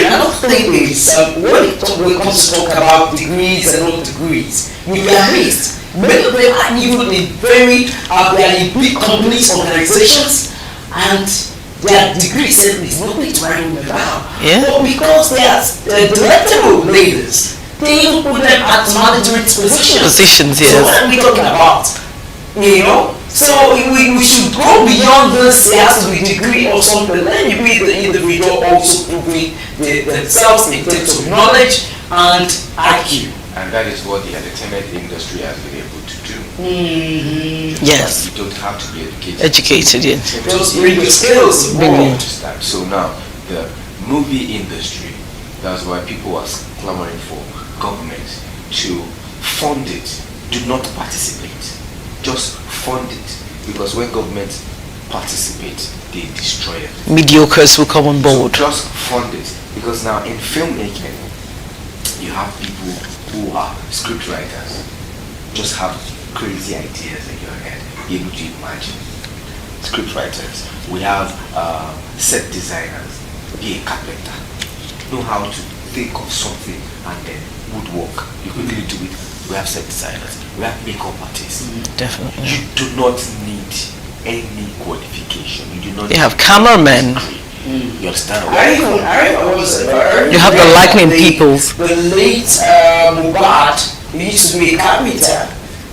Another thing is, when it comes to talk about degrees and not degrees, you'll be amazed. Many of them are even in they are in big companies, organizations, and their degree certainly is nothing to write home about. But because they are delectable ladies, they even put them at management positions. Yes. So what are we talking about? You know? So we should go beyond this. It has to be degree or something. Let me be the individual also proving themselves in terms of knowledge and IQ. And that is what the entertainment industry has been able to do. Yes. You don't have to be educated. Just bring your skills. So now, the movie industry. That's why people are clamoring for government to fund it. Do not participate. Just fund it. Because when government participates, they destroy it. Mediocres will come on board. So just fund it. Because now in filmmaking, you have people who are script writers. Just have crazy ideas in your head. Be able to imagine. Script writers. We have set designers. Be a carpenter. Know how to think of something and then woodwork. You quickly do it. We have set designers. We have makeup artists. Definitely. You do not need any qualification. You do not. You have cameramen. You understand? You have the lightning people. The late Mubad, he used to be a carpenter,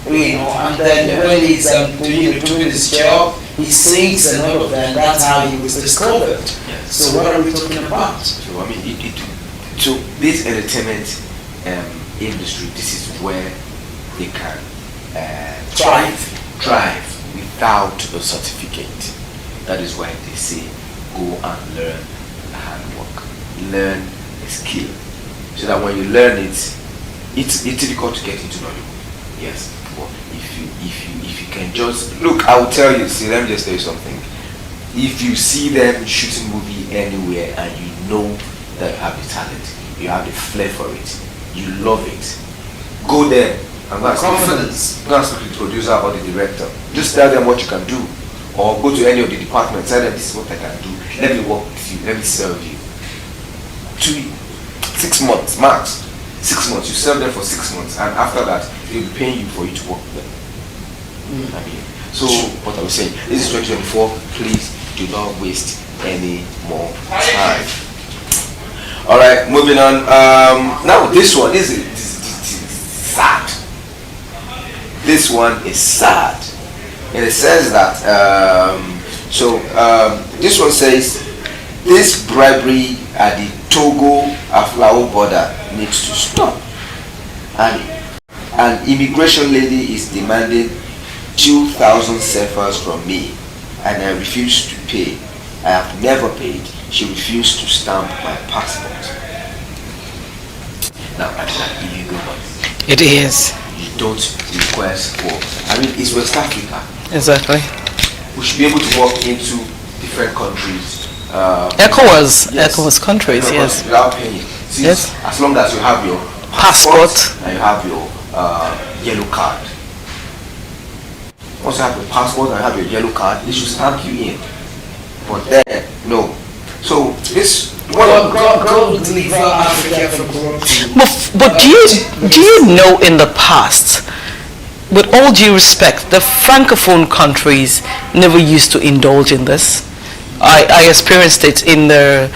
and then when he's doing his job, he sings and all of that. And that's how he was discovered. Yes. So what are we talking about? So I mean, so this entertainment industry, this is where they can thrive without a certificate. That is why they say go and learn handwork, learn a skill, so that when you learn it, it's difficult to get into Nollywood. Yes, but if you can just look, I will tell you. See, let me just tell you something. If you see them shooting movie anywhere and you know that you have the talent, you have the flair for it, you love it, go there and go and speak to the producer or the director. Just tell them what you can do, or go to any of the departments, tell them this is what I can do, let me work with you, let me serve you. 6 months max. 6 months, you serve them for 6 months, and after that they'll be paying you for you to work with them. I mean, so what I was saying, this is 2024, please do not waste any more time. Alright, moving on. Now this one is sad. This one is sad. And it says that this one says this bribery at the Togo Aflao border needs to stop. And an immigration lady is demanding 2,000 CFAs from me, and I refuse to pay. I have never paid. She refused to stamp my passport. Now that's an illegal one. It is. You don't request for. I mean, it's West Africa. Exactly. We should be able to walk into different countries. ECOWAS countries, yes. Without paying. Since, yes. As long as you have your passport and you have your yellow card. Once you have your passport and you have your yellow card, they should stamp you in. But then, no. So this. God deliver Africa from corruption. But do you know, in the past, with all due respect, the francophone countries never used to indulge in this? I experienced it in the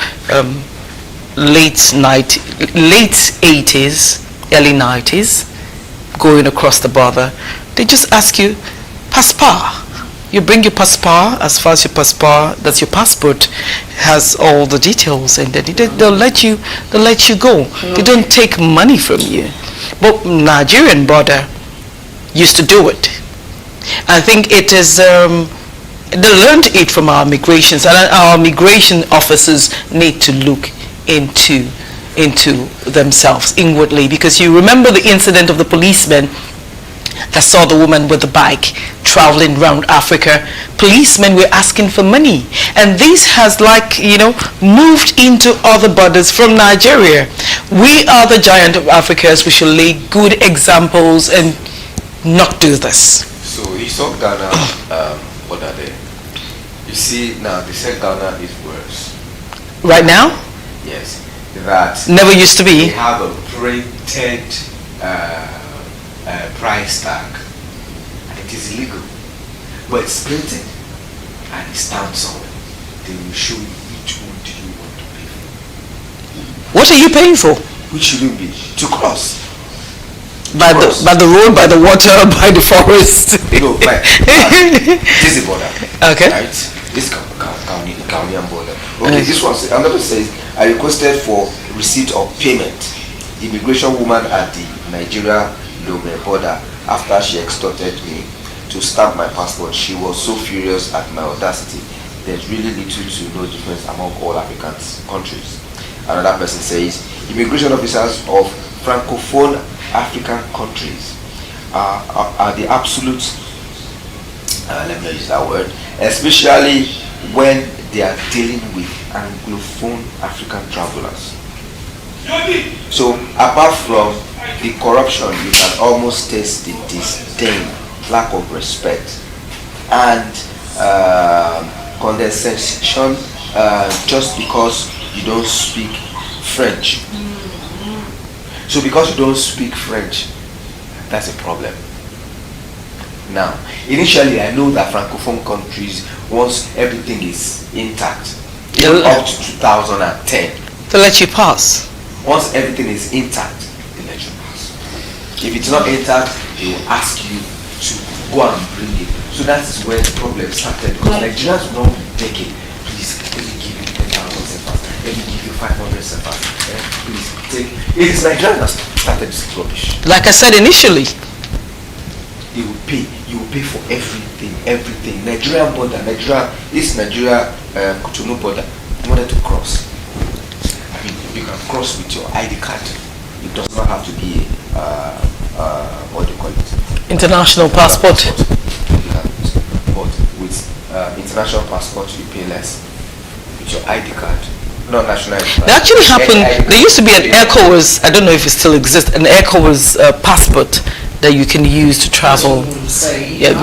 late 80s, early 90s, going across the border. They just ask you, passport. You bring your passport, as far as your passport, that's your passport, has all the details, and then they'll let you go. They don't take money from you. But Nigerian border used to do it. I think it is, they learned it from our migrations, and our migration officers need to look into themselves inwardly, because you remember the incident of the policeman that saw the woman with the bike traveling around Africa. Policemen were asking for money, and this has moved into other borders from Nigeria. We are the giant of Africa. We should lay good examples and not do this. So you saw Ghana, what are they? You see now they say Ghana is worse. Right now? Yes. That never used to be. They have a printed price tag, and it is illegal, but it's printed and it's stamped somewhere. They will show you which one do you want to pay for. What are you paying for? Which should it be? To cross. By the road, by the water, by the forest. No, this is the border. Okay. Right? This Ghanaian border. Okay, this one another says I requested for receipt of payment. The immigration woman at the Nigeria Lome border, after she extorted me to stamp my passport, she was so furious at my audacity there's really little to no difference among all African countries. Another person says, immigration officers of Francophone African countries are the absolute, let me use that word, especially when they are dealing with Anglophone African travelers. So apart from the corruption, you can almost taste the disdain, lack of respect, and condescension just because you don't speak French. So because you don't speak French, that's a problem. Now, initially I know that Francophone countries, once everything is intact, even up to 2010, to let you pass. Once everything is intact, they let you pass. If it's not intact, they will ask you to go and bring it. So that's where the problem started. Because Nigerians will not take it. Please, let me give you 10,000 cefas. Let me give you 500 cefas. Please take. It is Nigerians that started this rubbish. Like I said initially. They will pay. You will pay for everything. Everything. Nigerian border. Nigeria Cotonou border. You wanted to cross. I mean, you can cross with your ID card. It does not have to be what do you call it? International passport. But with international passport, you pay less. With your ID card, not national ID card. That actually happened. There used to be an ECOWAS, I don't know if it still exists, an ECOWAS passport that you can use to travel. Yeah,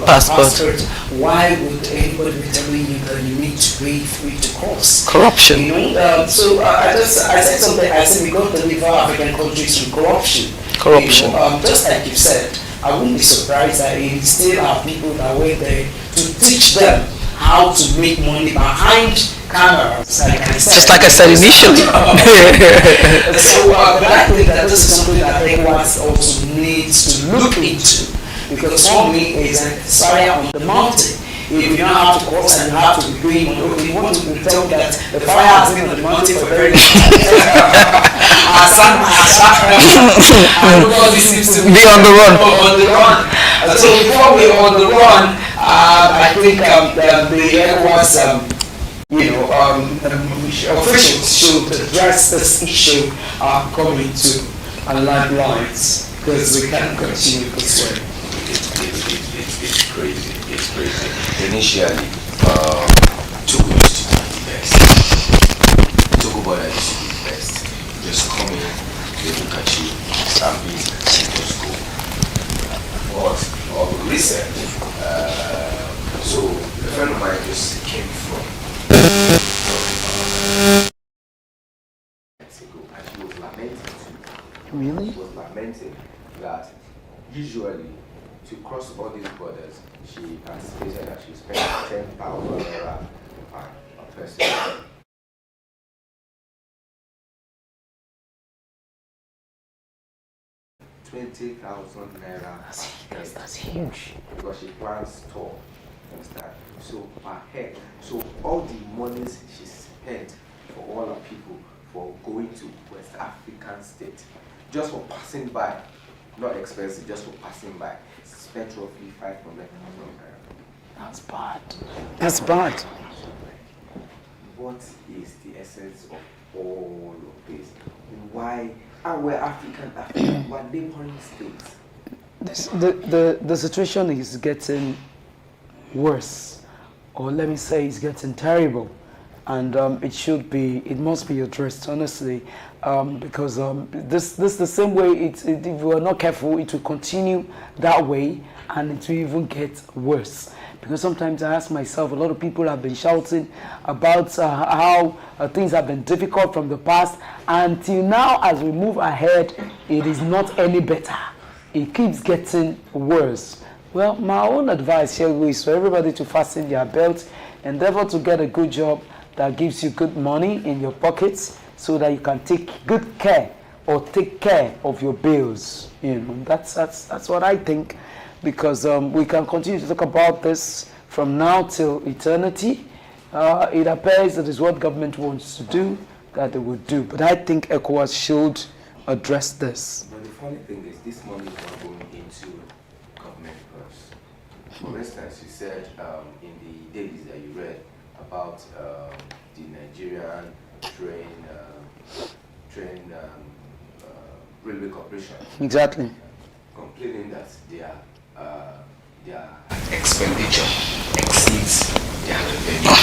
passport. Why would anybody be telling you that you need to pay free to cross? Corruption. You know, so I said something. I said we got to deliver African countries from corruption. Corruption. You know, just like you said, I wouldn't be surprised that we still have people that were there to teach them how to make money behind cameras. Like I said. Just like I said initially. So, but I think that this is something that ECOWAS also needs to look into, because for me, it's a fire on the mountain. If you don't have to cross and you have to be doing, you want to tell me that the fire has been on the mountain for a very long time. Everybody seems to be on the run. So before we're on the run, I think the ECOWAS officials should address this issue coming to lifelines, because we can't continue this way. It's crazy. It's crazy. Initially, Togo used to be the best. Togo border used to be the best. Just come in, they look at you, and just go. But of recent, so a friend of mine just came from Mexico, and she was lamenting too. Really? She was lamenting that usually to cross all these borders, she anticipated that she spent 10,000 naira per person. $20,000 naira. That's huge. Because she plans tour. Understand? So per head. So all the monies she spent for all her people for going to West African state, just for passing by, not expensive, just for passing by, spent roughly 500,000 naira. That's bad. That's bad. What is the essence of all of this? Why? And we're African, we're neighboring states. The situation is getting worse, or let me say it's getting terrible, and it must be addressed honestly, because this the same way if we are not careful, it will continue that way, and it will even get worse. Because sometimes I ask myself, a lot of people have been shouting about how things have been difficult from the past. Until now, as we move ahead, it is not any better. It keeps getting worse. Well, my own advice here is for everybody to fasten their belt, endeavor to get a good job that gives you good money in your pockets, so that you can take good care or take care of your bills. You know, that's what I think. Because we can continue to talk about this from now till eternity. It appears that is what government wants to do, that they would do. But I think ECOWAS should address this. But the funny thing is, this money is not going into government purse. For instance, you said in the dailies that you read about the Nigerian train railway corporation. Exactly. Complaining that their expenditure exceeds their revenue.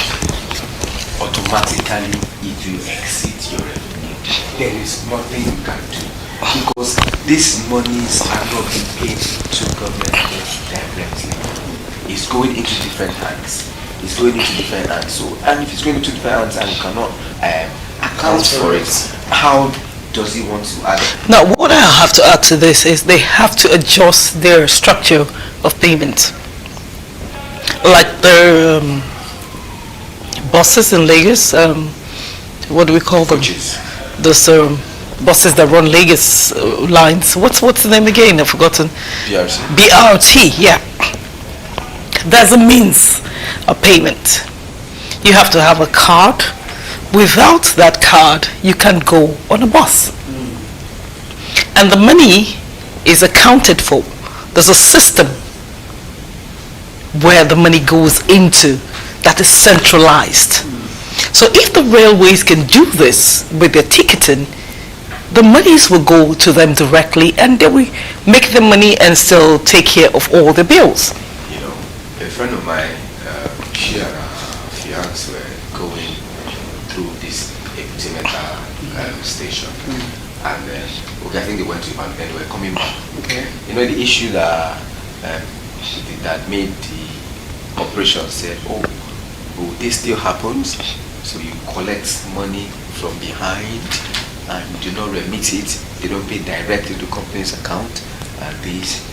Automatically, it will exceed your revenue. There is nothing you can do because these monies are not being paid to government directly. It's going into different hands. So, and if it's going into different hands and you cannot account for it, how does he want to add it? Now, what I have to add to this is they have to adjust their structure of payment. Like the buses in Lagos, what do we call them? Those buses that run Lagos lines. What's the name again? I've forgotten. BRT, yeah. There's a means of payment. You have to have a card. Without that card, you can't go on a bus. And the money is accounted for. There's a system where the money goes into that is centralized. So if the railways can do this with their ticketing, the monies will go to them directly and they will make the money and still take care of all the bills. You know, a friend of mine, she and her fiance were going through this Equitimeta station, and I think they went to Ibadan and they were coming back. Okay. You know, the issue that made the corporation said, oh, this still happens, so you collect money from behind and you do not remit it, they don't pay directly to the company's account, and this,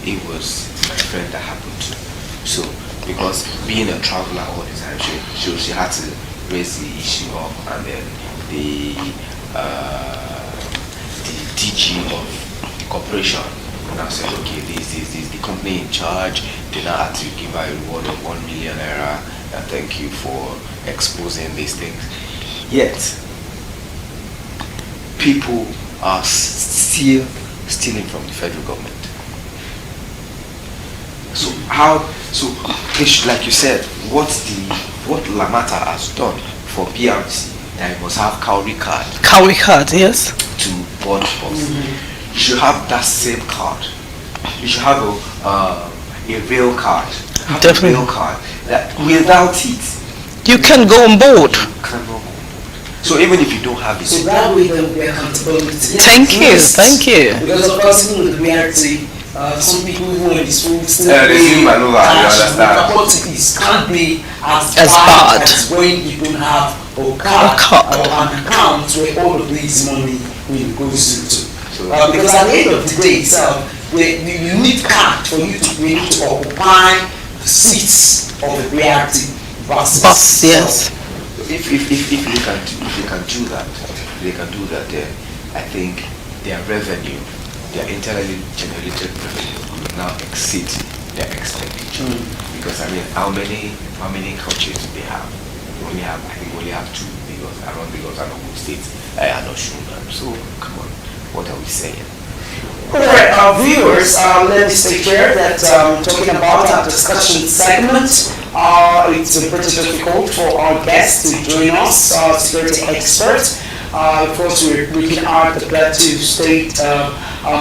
it was my friend that happened to. So, because being a traveler all the time, she had to raise the issue up, and then the DG of the corporation now said, okay, this is the company in charge. They now had to give her a reward of 1 million naira, and thank you for exposing these things. Yet, people are still stealing from the federal government. So like you said, what Lamata has done for BRT, that you must have Cowrie card. Cowrie card, yes. To board bus. You should have that same card. You should have a rail card. Definitely. A rail card. That without it, you can go on board. You cannot go on board. So even if you don't have it. So that way there will be accountability. Thank you. Because of course, even with the BRT, some people even when it's still they maneuver, you understand. Quantities can't be as bad as when you don't have a card or an account where all of this money goes into. Because at the end of the day itself, you need card for you to be able to occupy the seats of the BRT buses. Yes. If they can do that, then I think their revenue, their internally generated revenue, will now exceed their expenditure. Because I mean, how many countries do they have? I think we only have 2 Lagos, around Lagos and Ogun State, and Osun. So come on, what are we saying? Alright, our viewers, let me state here that talking about our discussion segment, it's been pretty difficult for our guests to join us, security experts. Of course, we're looking at the Plateau State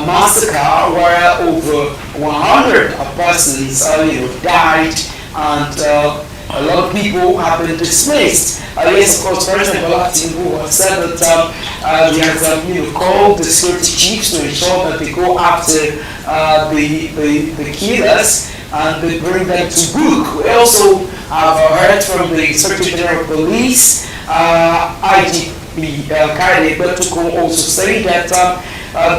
massacre where over 100 persons died, and a lot of people have been dismissed. Yes, of course, President Bola Tinubu has said that he has called the security chiefs to ensure that they go after the killers and they bring them to book. We also have heard from the Secretary General of Police, IGP Kayode Egbetokun, also saying that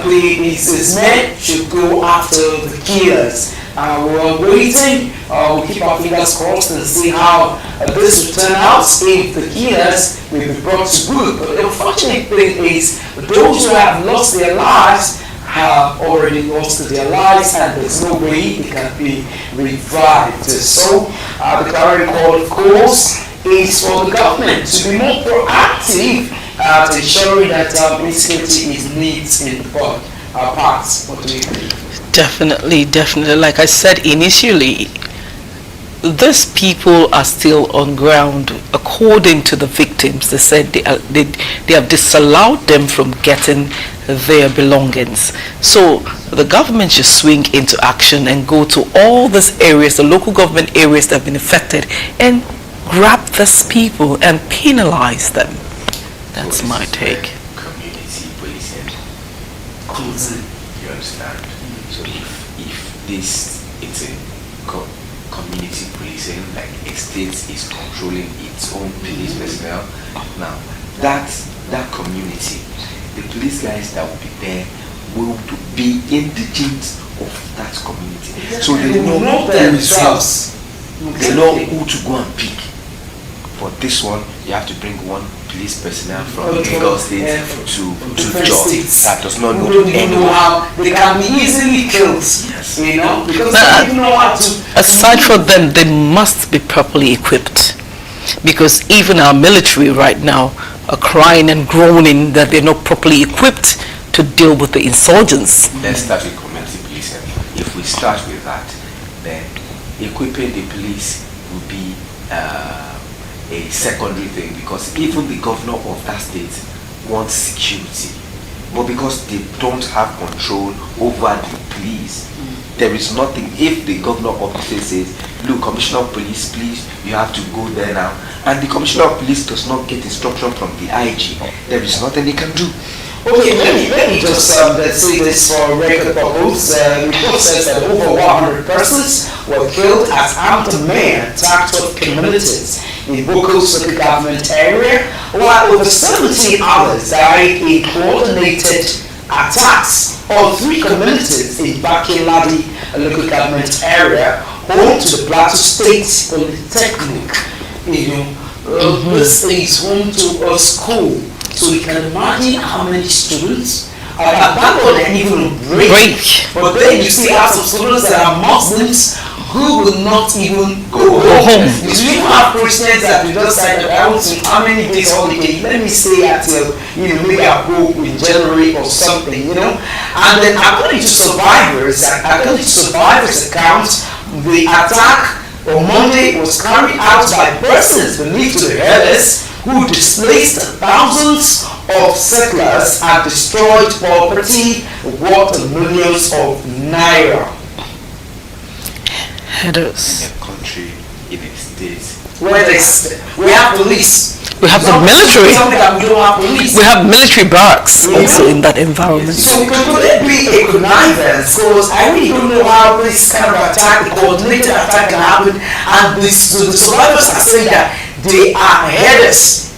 his men should go after the killers. We're waiting, we'll keep our fingers crossed and see how this will turn out, if the killers will be brought to book. But the unfortunate thing is, those who have lost their lives have already lost their lives, and there's no way they can be revived. So the current call, of course, is for the government to be more proactive at ensuring that insecurity is needs in both parts. What do you think? Definitely. Like I said initially, these people are still on ground. According to the victims, they said they have disallowed them from getting their belongings. So the government should swing into action and go to all these areas, the local government areas that have been affected, and grab these people and penalize them. That's So my this is take. where community policing comes in, you understand? So if this it's a community policing, like a state is controlling its own police personnel, now that community, the police guys that will be there will be indigent of that community. So they know themselves. They know who to go and pick. For this one, you have to bring one police personnel from Lagos State to Jos that does not know anyone. how they can be easily killed. Yes. You know, because But- they don't know how to. Aside from them, they must be properly equipped, because even our military right now are crying and groaning that they're not properly equipped to deal with the insurgents. Let's start with community policing. If we start with that, then equipping the police will be a secondary thing, because even the governor of that state wants security, but because they don't have control over the police, there is nothing. If the governor of the state says, look, commissioner of police, please, you have to go there now, and the commissioner of police does not get instruction from the IG, there is nothing they can do. Okay, let me just let's say this for record purpose. The report says that over 100 persons were killed as armed men attacked 12 communities in Boko's local government area, while over 70 others died in coordinated attacks on 3 communities in Bakiladi local government area, home to the Plateau State Polytechnic. You know, this is home to a school. So you can imagine how many students are abandoned and even break. But then you see have some students that are Muslims who will not even go home. You even have Christians that will just say that I want to how many days holiday. Let me stay until maybe I'll go in January or something, And then according to survivors accounts, the attack on Monday was carried out by persons believed to be headless who displaced thousands of settlers and destroyed property worth millions of naira. Headers. In a country, in a state, Where we have police. We have the military. Something that we don't have police. We have military barracks also in that environment. So could it be a connivance? Because I really don't know how this kind of attack, the coordinated attack can happen, and the survivors are saying that they are headers.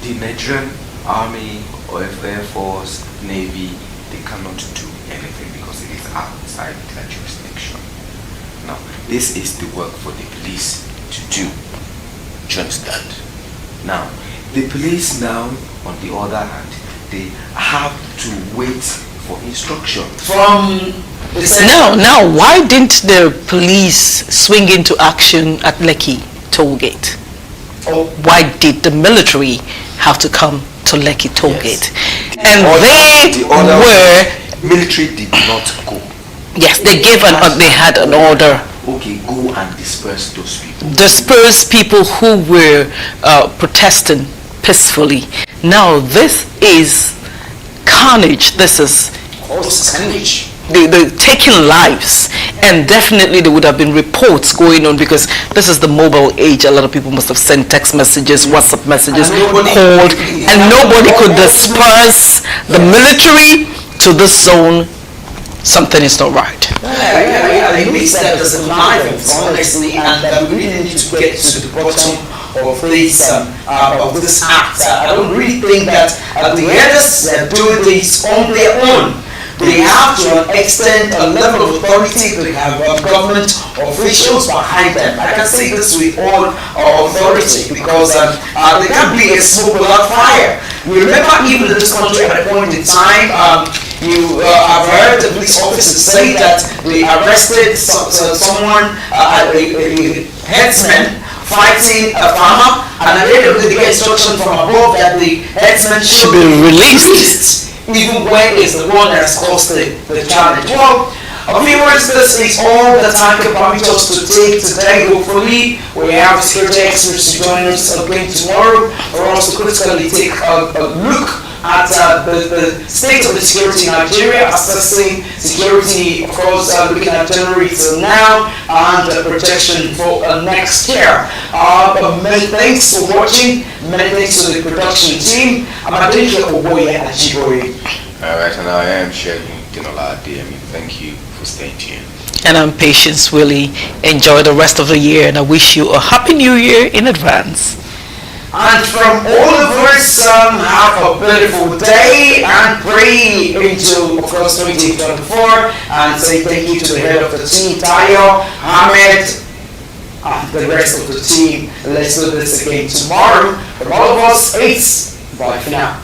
the Nigerian Army or Air Force, Navy, they cannot do anything because it is outside their jurisdiction. Now, this is the work for the police to do. Do you understand? Now, the police now, on the other hand, they have to wait for instruction From Now, why didn't the police swing into action at Lekki tollgate? Oh. Why did the military have to come to Lekki tollgate? And military did not go. Yes, they had an order. Okay, go and disperse those people. Disperse people who were protesting peacefully. Now, this is carnage. This is carnage. They're taking lives, and definitely there would have been reports going on because this is the mobile age. A lot of people must have sent text messages, WhatsApp messages, called, and nobody could disperse the military to this zone. Something is not right. Yeah, it makes that as a connivance, honestly, and we really need to get to the bottom of this act. I don't really think that the headers are doing this on their own. They have to extend a level of authority. They have government officials behind them. I can say this with all authority because there can't be a smoke without fire. You remember even in this country at a point in time, you have heard the police officers say that they arrested someone, a headsman, fighting a farmer, and at the end of the day, they get instruction from above that the headsman should be released, even when it's the one that has caused the challenge. Well, Viewers, this is all the time can permit us to take today. Hopefully, we have security experts to join us again tomorrow for us to critically take a look at the state of the security in Nigeria, assessing security, of course, looking at January till now, and projection for next year. But many thanks for watching. Many thanks to the production team. I'm Adenike Owoye Ajiboye. Alright, and I am Shegun Dinolade. Thank you for staying tuned. And I'm Patience Willie. Enjoy the rest of the year, and I wish you a happy new year in advance. And from all of us, have a beautiful day and pray into, of course, 2024, and say thank you to the head of the team, Tayo, Ahmed, and the rest of the team. Let's do this again tomorrow. From all of us, it's bye for now.